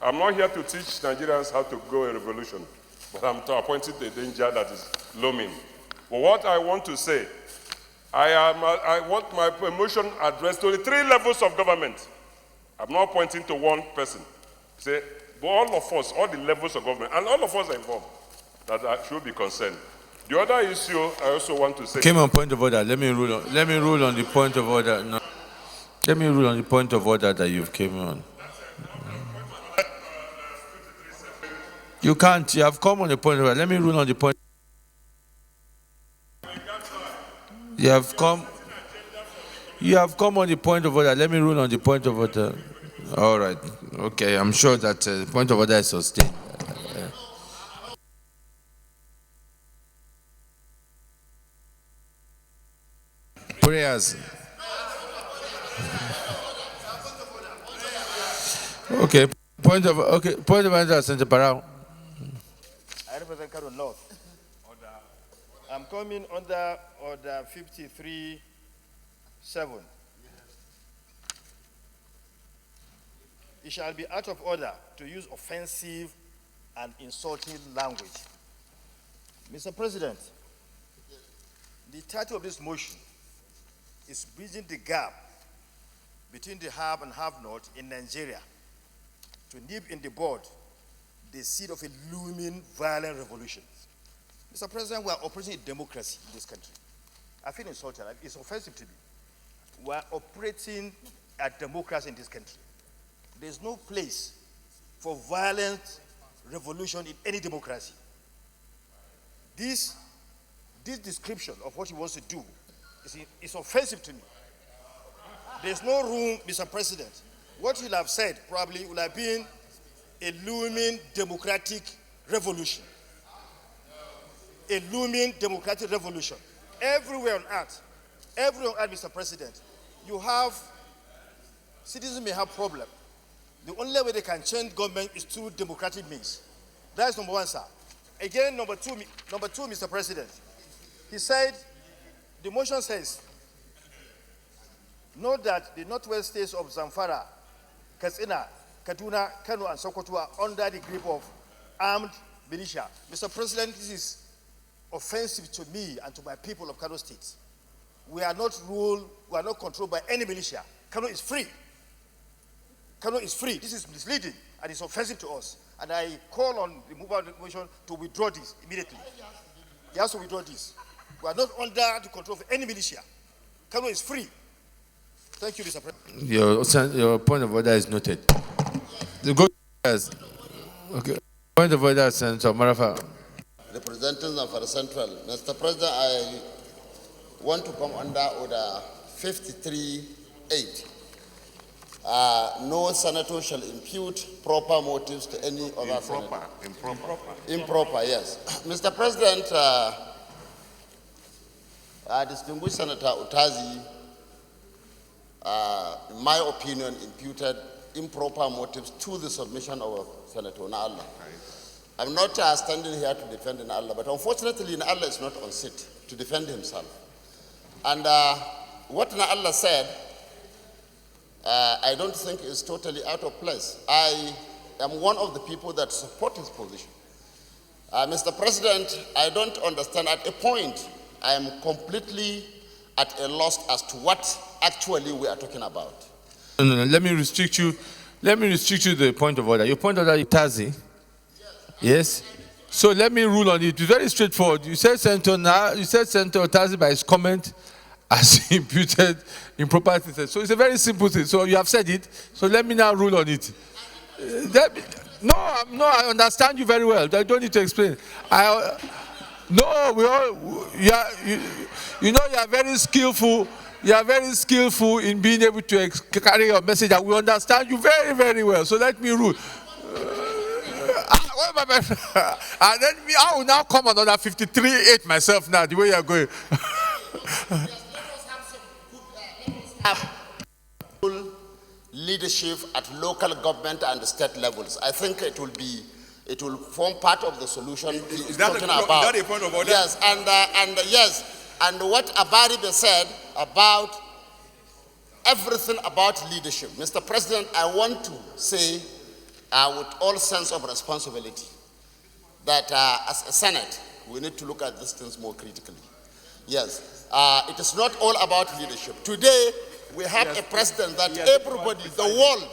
I'm not here to teach Nigerians how to go a revolution, but I'm pointing to the danger that is looming. But what I want to say, I want my motion addressed to the 3 levels of government. I'm not pointing to one person. Say, but all of us, all the levels of government, and all of us are involved, that I should be concerned. The other issue I also want to say. Came on point of order. Let me rule on the point of order. No. Let me rule on the point of order that you've came on. You can't. You have come on the point of order. Let me rule on the point. You have come on the point of order. Let me rule on the point of order. All right. Okay. I'm sure that the point of order is sustained. Prayers. Okay. Point of order, Senator Barrow. I represent Kano North. I'm coming under Order 53-7. It shall be out of order to use offensive and insulting language. Mr. President, the title of this motion is bridging the gap between the have and have-not in Nigeria to nip in the bud the seed of a looming violent revolution. Mr. President, we are operating in democracy in this country. I feel insulted. It's offensive to me. We are operating a democracy in this country. There's no place for violent revolution in any democracy. This description of what he wants to do is offensive to me. There's no room, Mr. President. What he'll have said probably will have been a looming democratic revolution. A looming democratic revolution. Everywhere on earth, Mr. President, you have, citizens may have problems. The only way they can change government is through democratic means. That's number one, sir. Again, number two, Mr. President. He said, the motion says, note that the northwest states of Zamfara, Katsina, Kaduna, Kano, and Sokoto are under the grip of armed militia. Mr. President, this is offensive to me and to my people of Kano State. we are not ruled, we are not controlled by any militia. Kano is free. Kano is free. This is misleading and it's offensive to us. And I call on the Mobile Commission to withdraw this immediately. He has to withdraw this. We are not under the control of any militia. Kano is free. Thank you, Mr. President. Your point of order is noted. Go. Yes. Okay. Point of order, Senator Marafa. Representing Zamfara Central. Mr. President, I want to come under order 53.8. No senator shall impute proper motives to any other senator. Improper, yes. Mr. President, distinguished Senator Utazi, in my opinion, imputed improper motives to the submission of Senator Na'Allah. I'm not standing here to defend Na'Allah, but unfortunately Na'Allah is not on seat to defend himself. And what Na'Allah said, I don't think is totally out of place. I am one of the people that support his position. Mr. President, I don't understand. At a point, I am completely at a loss as to what actually we are talking about. No. Let me restrict you. Let me restrict you to the point of order. Your point of order is Tazi. Yes. So let me rule on it. It's very straightforward. You said Senator Tazi by his comment as imputed impropriety. So it's a very simple thing. So you have said it. So let me now rule on it. I understand you very well. I don't need to explain. You are very skillful. You are very skillful in being able to carry your message, and we understand you very, very well. So let me rule. And then I will now come on order 53.8 myself now, the way you are going. Leadership at local government and state levels. I think it will form part of the solution he's talking about. Is that a point of order? Yes, and what Abaribe said about everything about leadership. Mr. President, I want to say with all sense of responsibility that as a Senate, we need to look at these things more critically. Yes, it is not all about leadership. Today, we have a president that everybody, the world,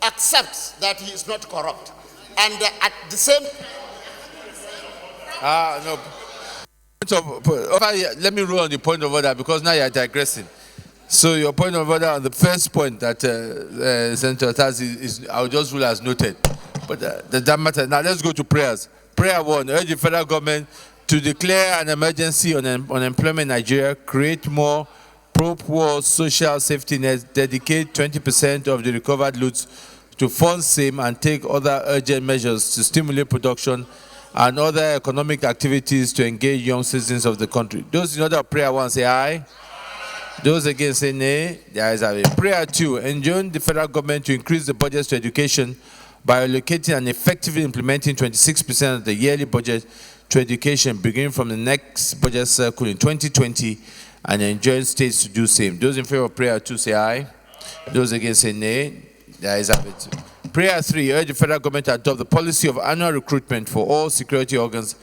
accepts that he is not corrupt. And at the same no. Let me rule on the point of order because now you are digressing. So your point of order on the first point that Senator Tazi is, I will just rule as noted. But that matter. Now let's go to prayers. Prayer 1, urge the federal government to declare an emergency on unemployment in Nigeria, create more pro-poor social safety nets, dedicate 20% of the recovered loot to fund same, and take other urgent measures to stimulate production and other economic activities to engage young citizens of the country. Those in order of prayer 1 say aye. Those against say nay. The ayes have it. Prayer 2, enjoin the federal government to increase the budget to education by allocating and effectively implementing 26% of the yearly budget to education beginning from the next budget cycle in 2020 and enjoin states to do same. Those in favor of prayer 2 say aye. Those against say nay. The ayes have it. Prayer 3, urge the federal government to adopt the policy of annual recruitment for all security organs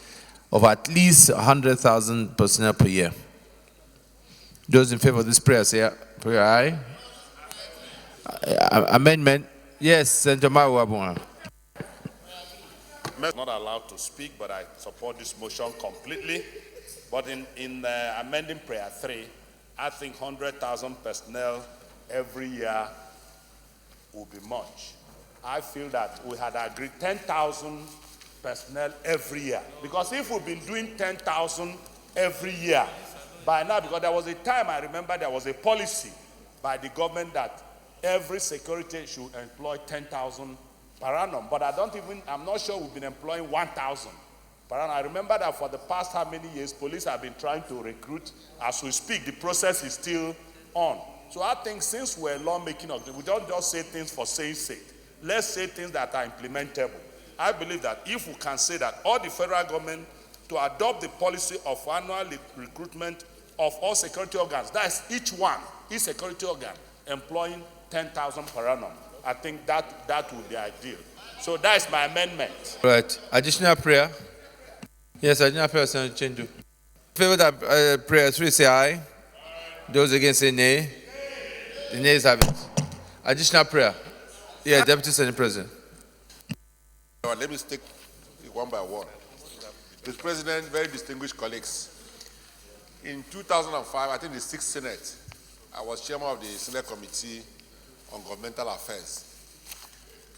of at least 100,000 personnel per year. Those in favor of this prayer say aye. Amendment. Yes, Senator Mawabunga. I'm not allowed to speak, but I support this motion completely. But in amending prayer 3, I think 100,000 personnel every year will be much. I feel that we had agreed 10,000 personnel every year. Because if we've been doing 10,000 every year, by now, because there was a time, I remember there was a policy by the government that every security should employ 10,000 per annum. But I'm not sure we've been employing 1,000 per annum. I remember that for the past how many years, police have been trying to recruit. As we speak, the process is still on. So I think since we're lawmaking, we don't just say things for saying sake. Let's say things that are implementable. I believe that if we can say that all the federal government to adopt the policy of annual recruitment of all security organs, that is each security organ employing 10,000 per annum, I think that would be ideal. So that is my amendment. Right. Additional prayer. Yes, additional prayer, Senator Chendu. In favor of that prayer 3 say aye. Those against say nay. The nays have it. Additional prayer. Yeah, Deputy Senate President. Let me take it one by one. Mr. President, very distinguished colleagues. In 2005, I think the 6th Senate, I was chairman of the Senate Committee on Governmental Affairs.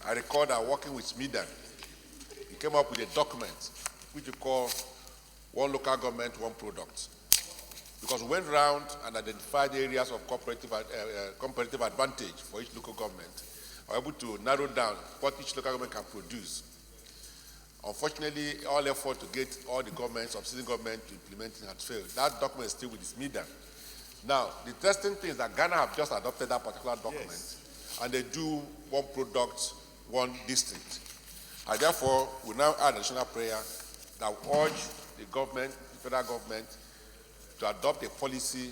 I recall that working with Smidan, we came up with a document which we call One Local Government, One Product. Because we went around and identified areas of comparative advantage for each local government, we were able to narrow down what each local government can produce. Unfortunately, all effort to get all the governments, subsidizing government to implement it has failed. That document is still with the SMIDA. Now, the interesting thing is that Ghana have just adopted that particular document, and they do one product, one district. And therefore, we now add additional prayer that urge the government, the federal government, to adopt a policy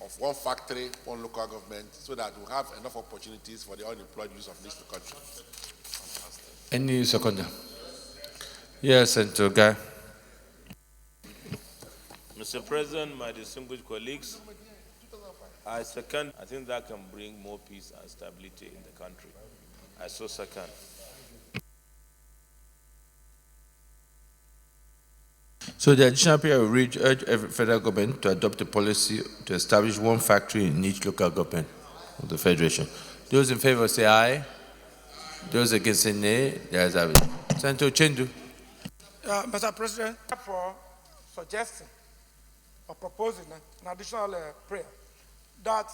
of one factory, one local government, so that we have enough opportunities for the unemployed youth of this country. Any seconder? Yes, Senator Guy. Mr. President, my distinguished colleagues, I think that can bring more peace and stability in the country. I so second. So the additional prayer will urge every federal government to adopt a policy to establish one factory in each local government of the Federation. Those in favor say aye. Those against say nay. The ayes have it. Senator Chendu. Mr. President, for suggesting or proposing an additional prayer that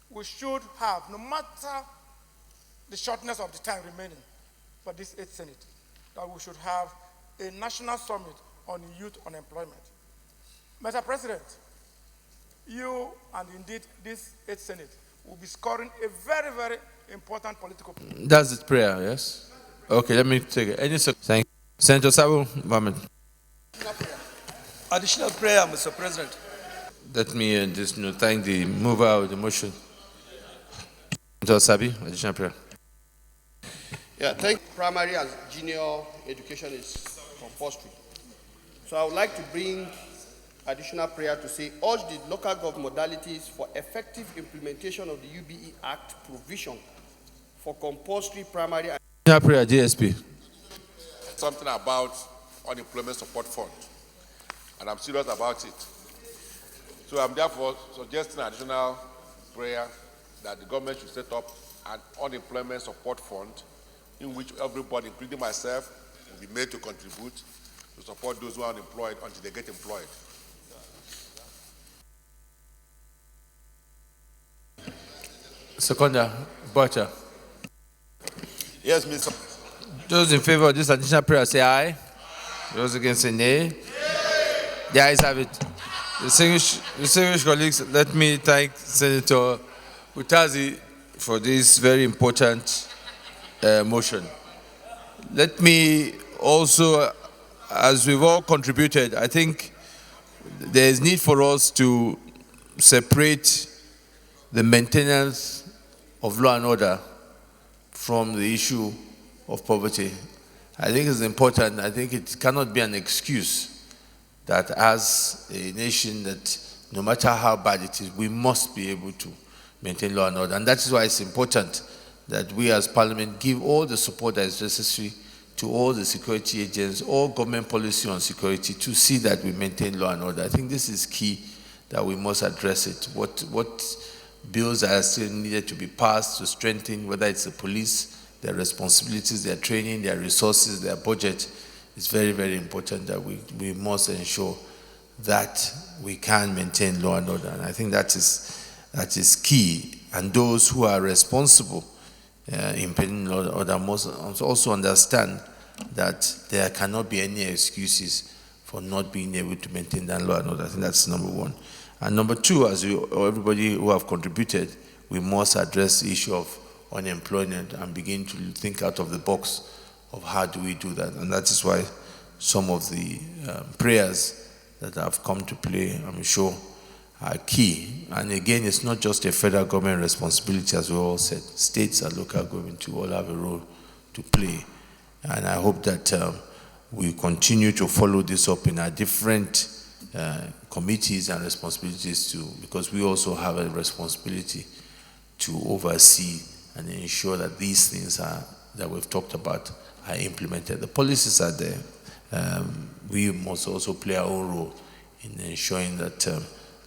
we should have, no matter the shortness of the time remaining for this 8th Senate, that we should have a national summit on youth unemployment. Mr. President, you and indeed this 8th Senate will be scoring a very, very important political. That's the prayer, yes? Okay, let me take it. Any thank you. Senator Sabu Mohammed. Additional prayer, Mr. President. Let me just thank the mover of the motion. Senator Sabi, additional prayer. Yeah, thank you. Primary and junior education is compulsory. So I would like to bring additional prayer to say, urge the local government modalities for effective implementation of the UBE Act provision for compulsory primary and additional prayer, GSP. Something about unemployment support fund, and I'm serious about it. So I'm therefore suggesting additional prayer that the government should set up an unemployment support fund in which everybody, including myself, will be made to contribute to support those who are unemployed until they get employed. Seconder, Butcher. Yes, Mr. Those in favor of this additional prayer say aye. Those against say nay. The ayes have it. Distinguished colleagues, let me thank Senator Utazi for this very important motion. Let me also, as we've all contributed, I think there is need for us to separate the maintenance of law and order from the issue of poverty. I think it's important. I think it cannot be an excuse that as a nation that no matter how bad it is, we must be able to maintain law and order. And that is why it's important that we as Parliament give all the support that is necessary to all the security agents, all government policy on security to see that we maintain law and order. I think this is key, that we must address it. What bills are still needed to be passed to strengthen, whether it's the police, their responsibilities, their training, their resources, their budget. It's very, very important that we must ensure that we can maintain law and order. And I think that is key. And those who are responsible in maintaining law and order must also understand that there cannot be any excuses for not being able to maintain that law and order. I think that's number one. And number two, as everybody who have contributed, we must address the issue of unemployment and begin to think out of the box of how do we do that. And that is why some of the prayers that have come to play, I'm sure, are key. And again, it's not just a federal government responsibility, as we all said. States and local government too all have a role to play. And I hope that we continue to follow this up in our different committees and responsibilities to, because we also have a responsibility to oversee and ensure that these things that we've talked about are implemented. The policies are there. We must also play our own role in ensuring that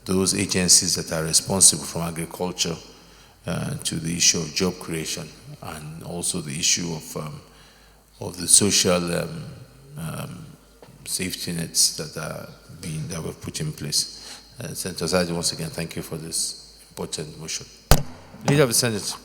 those agencies that are responsible from agriculture to the issue of job creation and also the issue of the social safety nets that were put in place. Senator Zaji, once again, thank you for this important motion. Leader of the Senate.